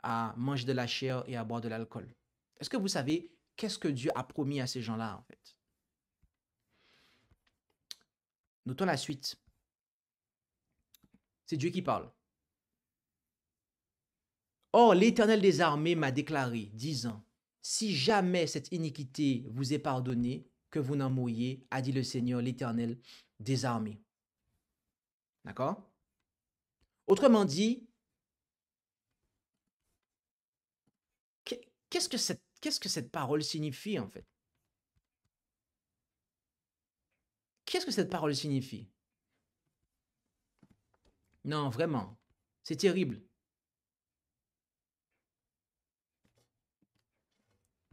à manger de la chair et à boire de l'alcool. Est-ce que vous savez qu'est-ce que Dieu a promis à ces gens-là, en fait? Notons la suite. C'est Dieu qui parle. Or, l'Éternel des armées m'a déclaré, disant, si jamais cette iniquité vous est pardonnée, que vous n'en mouriez, a dit le Seigneur, l'Éternel des armées. D'accord? Autrement dit, qu'est-ce que cette parole signifie, en fait? Qu'est-ce que cette parole signifie? Non, vraiment, c'est terrible.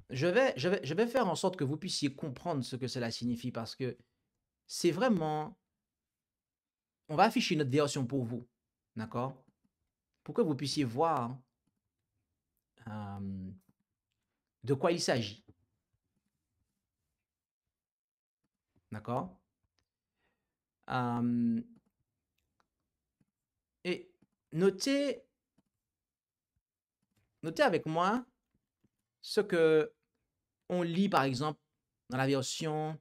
Je vais faire en sorte que vous puissiez comprendre ce que cela signifie parce que c'est vraiment... On va afficher notre version pour vous, d'accord? Pour que vous puissiez voir de quoi il s'agit. D'accord? Et notez avec moi ce que on lit, par exemple, dans la version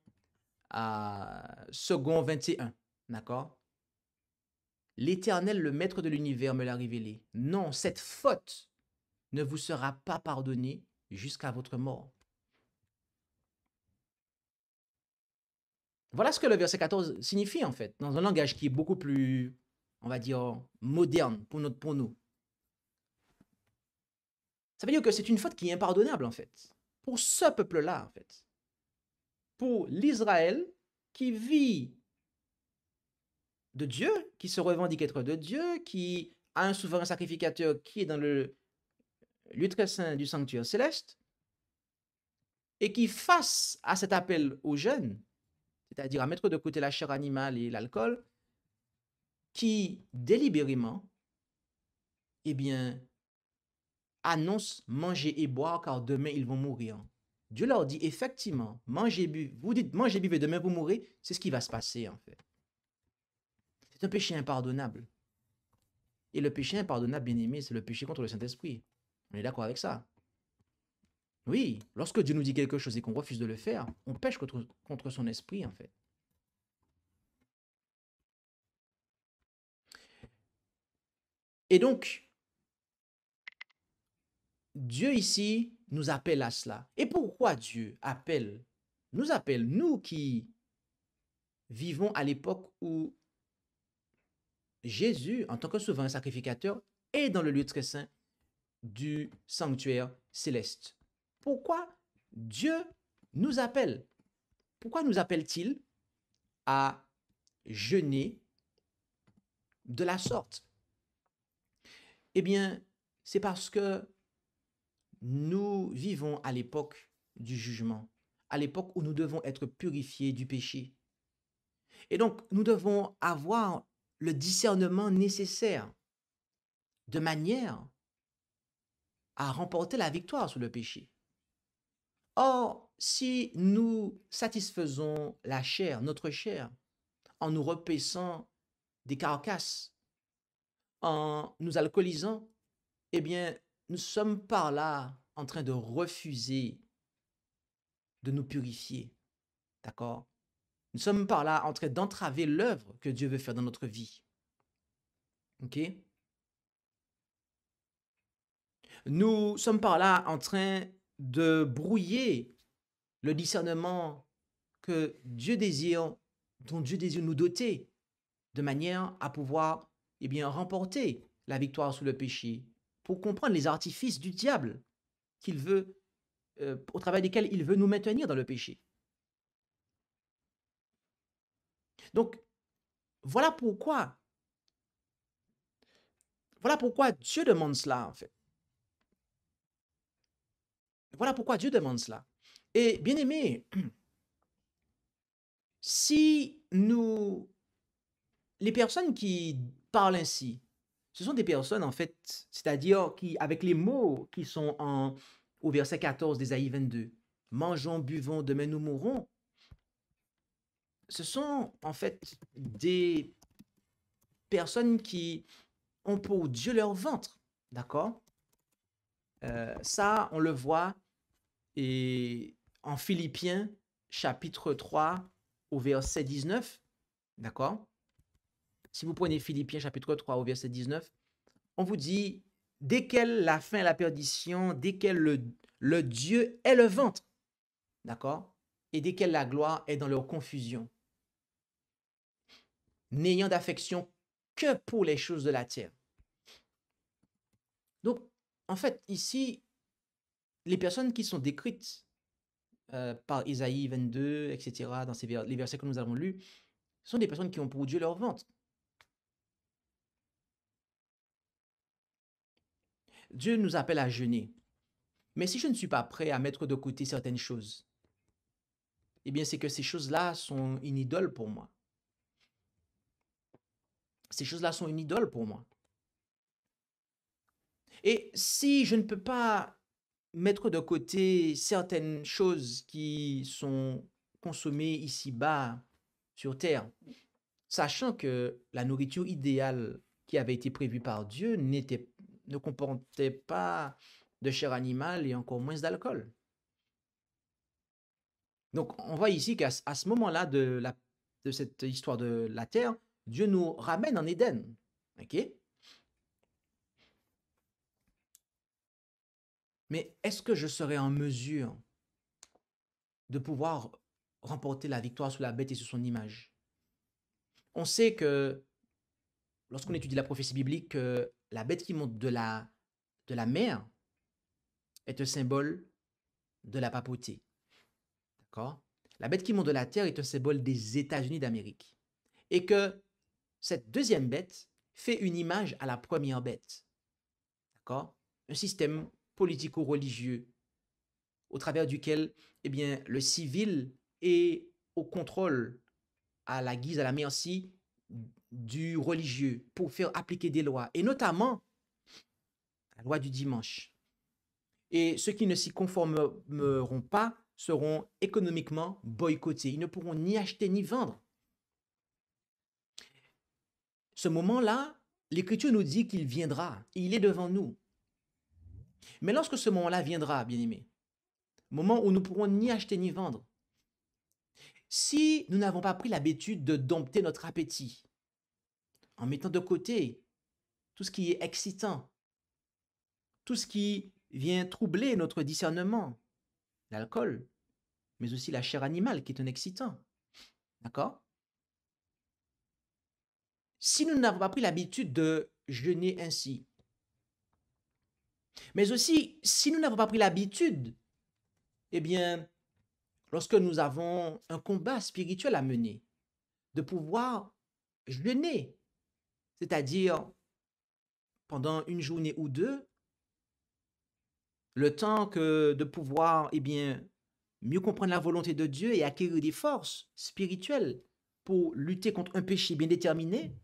second 21. D'accord? L'Éternel, le Maître de l'univers, me l'a révélé. Non, cette faute ne vous sera pas pardonnée jusqu'à votre mort. Voilà ce que le verset 14 signifie, en fait, dans un langage qui est beaucoup plus, on va dire, moderne pour nous. Ça veut dire que c'est une faute qui est impardonnable, en fait, pour ce peuple-là, en fait. Pour l'Israël qui vit de Dieu, qui se revendique être de Dieu, qui a un souverain sacrificateur qui est dans le lieu très saint du sanctuaire céleste, et qui, face à cet appel aux jeunes, c'est-à-dire à mettre de côté la chair animale et l'alcool, qui délibérément, eh bien, annonce manger et boire car demain ils vont mourir. Dieu leur dit effectivement, mangez, buvez. Vous dites mangez, buvez, demain vous mourrez, c'est ce qui va se passer en fait. C'est un péché impardonnable. Et le péché impardonnable, bien aimé, c'est le péché contre le Saint-Esprit. On est d'accord avec ça? Oui, lorsque Dieu nous dit quelque chose et qu'on refuse de le faire, on pêche contre son esprit en fait. Et donc, Dieu ici nous appelle à cela. Et pourquoi Dieu nous appelle, nous qui vivons à l'époque où Jésus, en tant que souverain sacrificateur, est dans le lieu très saint du sanctuaire céleste? Pourquoi Dieu nous appelle? Pourquoi nous appelle-t-il à jeûner de la sorte? Eh bien, c'est parce que nous vivons à l'époque du jugement, à l'époque où nous devons être purifiés du péché. Et donc, nous devons avoir le discernement nécessaire de manière à remporter la victoire sur le péché. Or, si nous satisfaisons la chair, notre chair, en nous repaissant des carcasses, en nous alcoolisant, eh bien, nous sommes par là en train de refuser de nous purifier. D'accord? Nous sommes par là en train d'entraver l'œuvre que Dieu veut faire dans notre vie. OK? Nous sommes par là en train de brouiller le discernement que Dieu désire, dont Dieu désire nous doter, de manière à pouvoir, eh bien, remporter la victoire sur le péché, pour comprendre les artifices du diable qu'il veut, au travers desquels il veut nous maintenir dans le péché. Donc, voilà pourquoi Dieu demande cela, en fait. Voilà pourquoi Dieu demande cela. Et bien aimé, si les personnes qui parlent ainsi, ce sont des personnes, en fait, c'est-à-dire qui, avec les mots qui sont au verset 14 d'Ésaïe 22, mangeons, buvons, demain nous mourrons, ce sont en fait des personnes qui ont pour Dieu leur ventre, d'accord? Ça, on le voit et en Philippiens chapitre 3 au verset 19, d'accord? Si vous prenez Philippiens chapitre 3 au verset 19, on vous dit, desquels la faim et la perdition, desquels le Dieu est le ventre, d'accord? Et desquels la gloire est dans leur confusion, n'ayant d'affection que pour les choses de la terre. Donc, en fait, ici, les personnes qui sont décrites par Isaïe 22, etc., dans les versets que nous avons lus, ce sont des personnes qui ont pour Dieu leur ventre. Dieu nous appelle à jeûner. Mais si je ne suis pas prêt à mettre de côté certaines choses, eh bien, c'est que ces choses-là sont une idole pour moi. Ces choses-là sont une idole pour moi. Et si je ne peux pas mettre de côté certaines choses qui sont consommées ici-bas sur terre, sachant que la nourriture idéale qui avait été prévue par Dieu ne comportait pas de chair animale et encore moins d'alcool. Donc, on voit ici qu'à ce moment-là de cette histoire de la terre, Dieu nous ramène en Éden. OK? Mais est-ce que je serai en mesure de pouvoir remporter la victoire sur la bête et sur son image? On sait que lorsqu'on étudie la prophétie biblique, la bête qui monte de la mer est un symbole de la papauté. D'accord? La bête qui monte de la terre est un symbole des États-Unis d'Amérique. Et que cette deuxième bête fait une image à la première bête. D'accord? Un système politico-religieux au travers duquel eh bien, le civil est au contrôle, à la guise, à la merci du religieux pour faire appliquer des lois, et notamment la loi du dimanche. Et ceux qui ne s'y conformeront pas seront économiquement boycottés. Ils ne pourront ni acheter ni vendre. Ce moment-là, l'Écriture nous dit qu'il viendra. Il est devant nous. Mais lorsque ce moment-là viendra, bien-aimés, moment où nous ne pourrons ni acheter ni vendre, si nous n'avons pas pris l'habitude de dompter notre appétit, en mettant de côté tout ce qui est excitant, tout ce qui vient troubler notre discernement, l'alcool, mais aussi la chair animale qui est un excitant. D'accord? Si nous n'avons pas pris l'habitude de jeûner ainsi, mais aussi si nous n'avons pas pris l'habitude, eh bien, lorsque nous avons un combat spirituel à mener, de pouvoir jeûner, c'est-à-dire pendant une journée ou deux, le temps que de pouvoir, eh bien, mieux comprendre la volonté de Dieu et acquérir des forces spirituelles pour lutter contre un péché bien déterminé.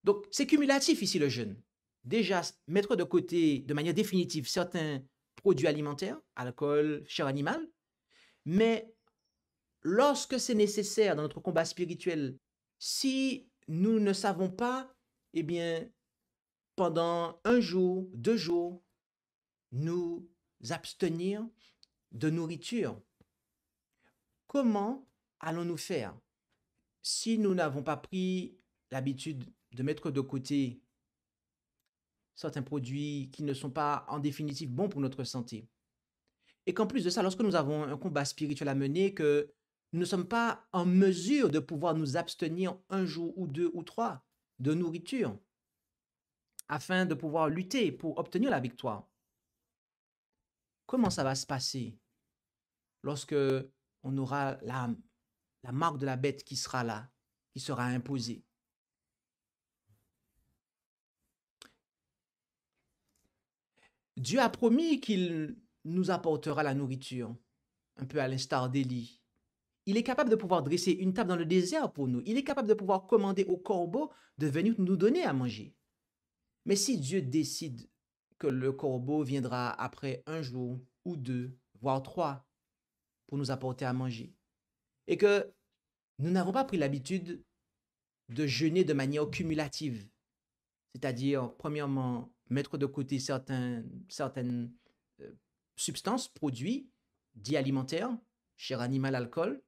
Donc, c'est cumulatif ici le jeûne. Déjà, mettre de côté de manière définitive certains produits alimentaires, alcool, chair animale, mais lorsque c'est nécessaire dans notre combat spirituel, si nous ne savons pas, eh bien, pendant un jour, 2 jours, nous abstenir de nourriture, comment allons-nous faire si nous n'avons pas pris l'habitude de mettre de côté certains produits qui ne sont pas en définitive bons pour notre santé? Et qu'en plus de ça, lorsque nous avons un combat spirituel à mener, que nous ne sommes pas en mesure de pouvoir nous abstenir un jour ou 2 ou 3 de nourriture afin de pouvoir lutter pour obtenir la victoire. Comment ça va se passer lorsque on aura la marque de la bête qui sera là, qui sera imposée? Dieu a promis qu'il nous apportera la nourriture, un peu à l'instar d'Élie. Il est capable de pouvoir dresser une table dans le désert pour nous. Il est capable de pouvoir commander au corbeau de venir nous donner à manger. Mais si Dieu décide que le corbeau viendra après 1 jour ou 2, voire 3, pour nous apporter à manger, et que nous n'avons pas pris l'habitude de jeûner de manière cumulative, c'est-à-dire, premièrement, mettre de côté certaines substances, produits, dits alimentaires, chair animale, alcool.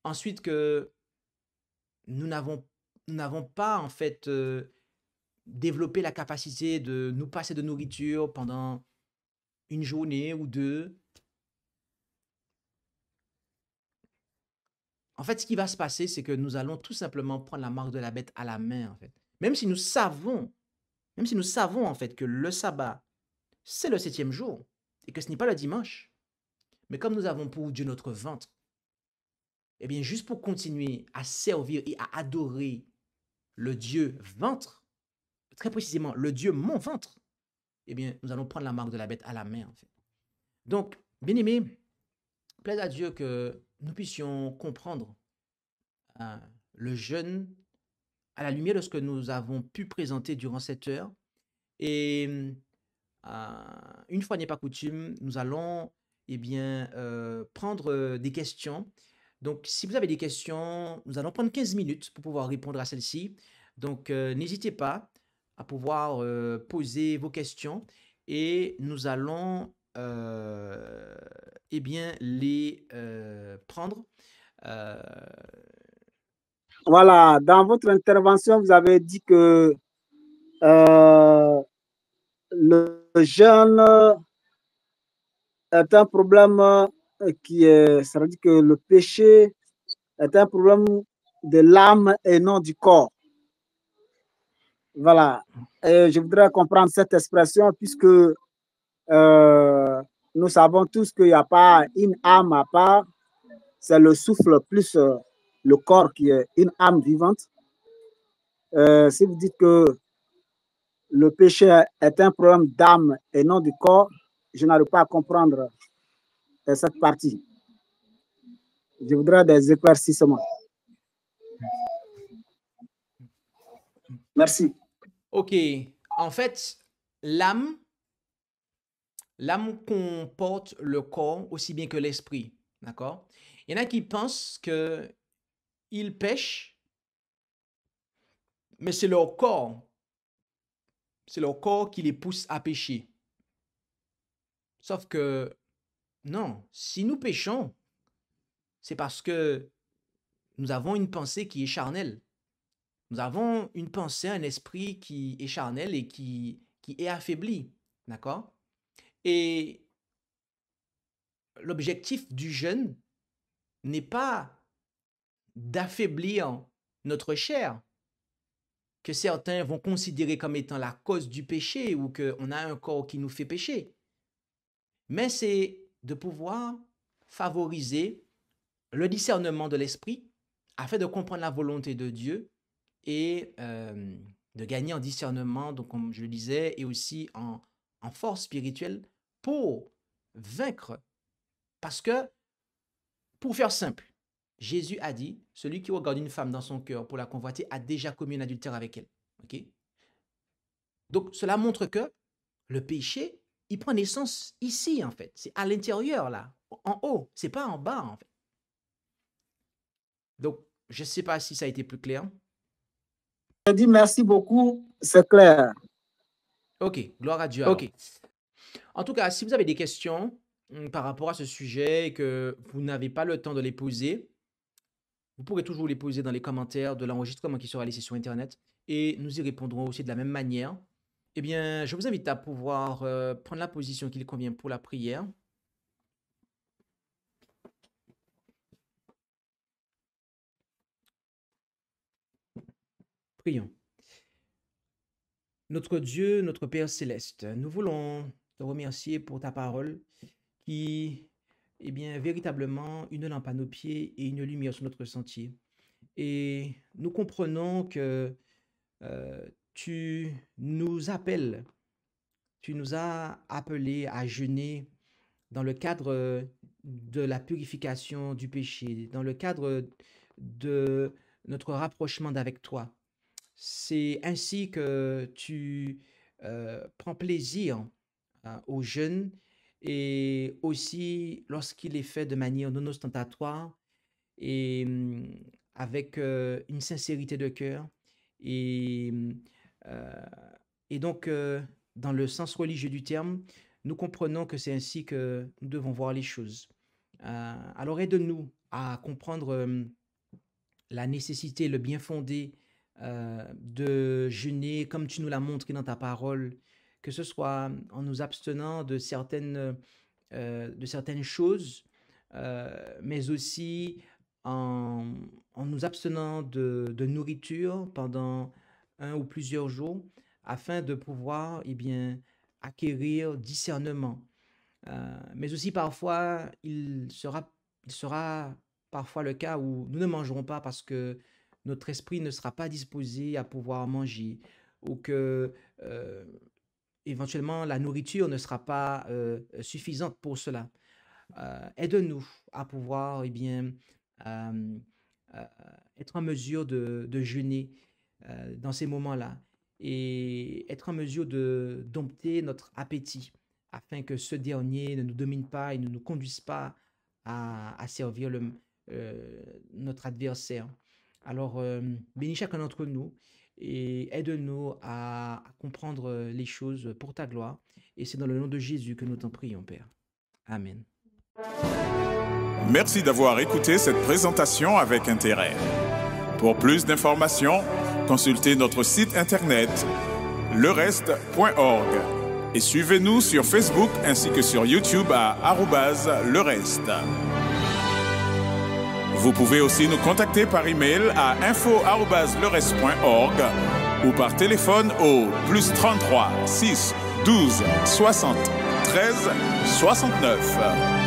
Ensuite, que nous n'avons pas, en fait, développé la capacité de nous passer de nourriture pendant une journée ou 2. En fait, ce qui va se passer, c'est que nous allons tout simplement prendre la marque de la bête à la main, en fait. Même si nous savons, en fait, que le sabbat, c'est le 7e jour, et que ce n'est pas le dimanche. Mais comme nous avons pour Dieu notre ventre, eh bien, juste pour continuer à servir et à adorer le Dieu ventre, très précisément, le Dieu mon ventre, eh bien, nous allons prendre la marque de la bête à la main, en fait. Donc, bien-aimés, plaise à Dieu que nous puissions comprendre le jeûne à la lumière de ce que nous avons pu présenter durant cette heure. Et une fois n'est pas coutume, nous allons prendre des questions. Donc, si vous avez des questions, nous allons prendre 15 minutes pour pouvoir répondre à celles-ci. Donc, n'hésitez pas à pouvoir poser vos questions et nous allons les prendre. Voilà, dans votre intervention, vous avez dit que le jeûne est un problème ça veut dire que le péché est un problème de l'âme et non du corps. Voilà, et je voudrais comprendre cette expression puisque nous savons tous qu'il n'y a pas une âme à part, c'est le souffle plus le corps qui est une âme vivante. Si vous dites que le péché est un problème d'âme et non du corps, je n'arrive pas à comprendre cette partie. Je voudrais des éclaircissements. Merci. Ok. En fait, l'âme comporte le corps aussi bien que l'esprit. D'accord? Il y en a qui pensent qu'ils pêchent, mais c'est leur corps. C'est leur corps qui les pousse à pécher. Sauf que, non, si nous péchons, c'est parce que nous avons une pensée qui est charnelle. Nous avons une pensée, un esprit qui est charnel et qui est affaibli. D'accord? Et l'objectif du jeûne n'est pas d'affaiblir notre chair, que certains vont considérer comme étant la cause du péché ou qu'on a un corps qui nous fait pécher. Mais c'est de pouvoir favoriser le discernement de l'esprit afin de comprendre la volonté de Dieu et de gagner en discernement, donc comme je le disais, et aussi en force spirituelle pour vaincre. Parce que, pour faire simple, Jésus a dit, celui qui regarde une femme dans son cœur pour la convoiter a déjà commis un adultère avec elle. Okay? Donc, cela montre que le péché, il prend naissance ici, en fait. C'est à l'intérieur, là, en haut. C'est pas en bas, en fait. Donc, je ne sais pas si ça a été plus clair. Je dis merci beaucoup, c'est clair. Ok, gloire à Dieu. Ok. En tout cas, si vous avez des questions par rapport à ce sujet et que vous n'avez pas le temps de les poser, vous pourrez toujours les poser dans les commentaires de l'enregistrement qui sera laissé sur Internet et nous y répondrons aussi de la même manière. Eh bien, je vous invite à pouvoir prendre la position qui convient pour la prière. Prions. Notre Dieu, notre Père céleste, nous voulons te remercier pour ta parole qui est bien véritablement une lampe à nos pieds et une lumière sur notre sentier. Et nous comprenons que tu nous appelles, tu nous as appelés à jeûner dans le cadre de la purification du péché, dans le cadre de notre rapprochement d'avec toi. C'est ainsi que tu prends plaisir au jeûne et aussi lorsqu'il est fait de manière non ostentatoire et avec une sincérité de cœur. Et donc, dans le sens religieux du terme, nous comprenons que c'est ainsi que nous devons voir les choses. Alors aide-nous à comprendre la nécessité, le bien fondé de jeûner comme tu nous l'as montré dans ta parole, que ce soit en nous abstenant de certaines choses, mais aussi en nous abstenant de nourriture pendant 1 ou plusieurs jours, afin de pouvoir acquérir discernement. Mais aussi parfois, il sera parfois le cas où nous ne mangerons pas parce que notre esprit ne sera pas disposé à pouvoir manger ou que éventuellement la nourriture ne sera pas suffisante pour cela. Aide-nous à pouvoir être en mesure de jeûner dans ces moments-là et être en mesure de dompter notre appétit afin que ce dernier ne nous domine pas et ne nous conduise pas à servir notre adversaire. Alors, bénis chacun d'entre nous et aide-nous à comprendre les choses pour ta gloire. Et c'est dans le nom de Jésus que nous t'en prions, Père. Amen. Merci d'avoir écouté cette présentation avec intérêt. Pour plus d'informations, consultez notre site internet lereste.org et suivez-nous sur Facebook ainsi que sur YouTube à @lereste. Vous pouvez aussi nous contacter par email à info@lereste.org ou par téléphone au +33 6 12 60 13 69.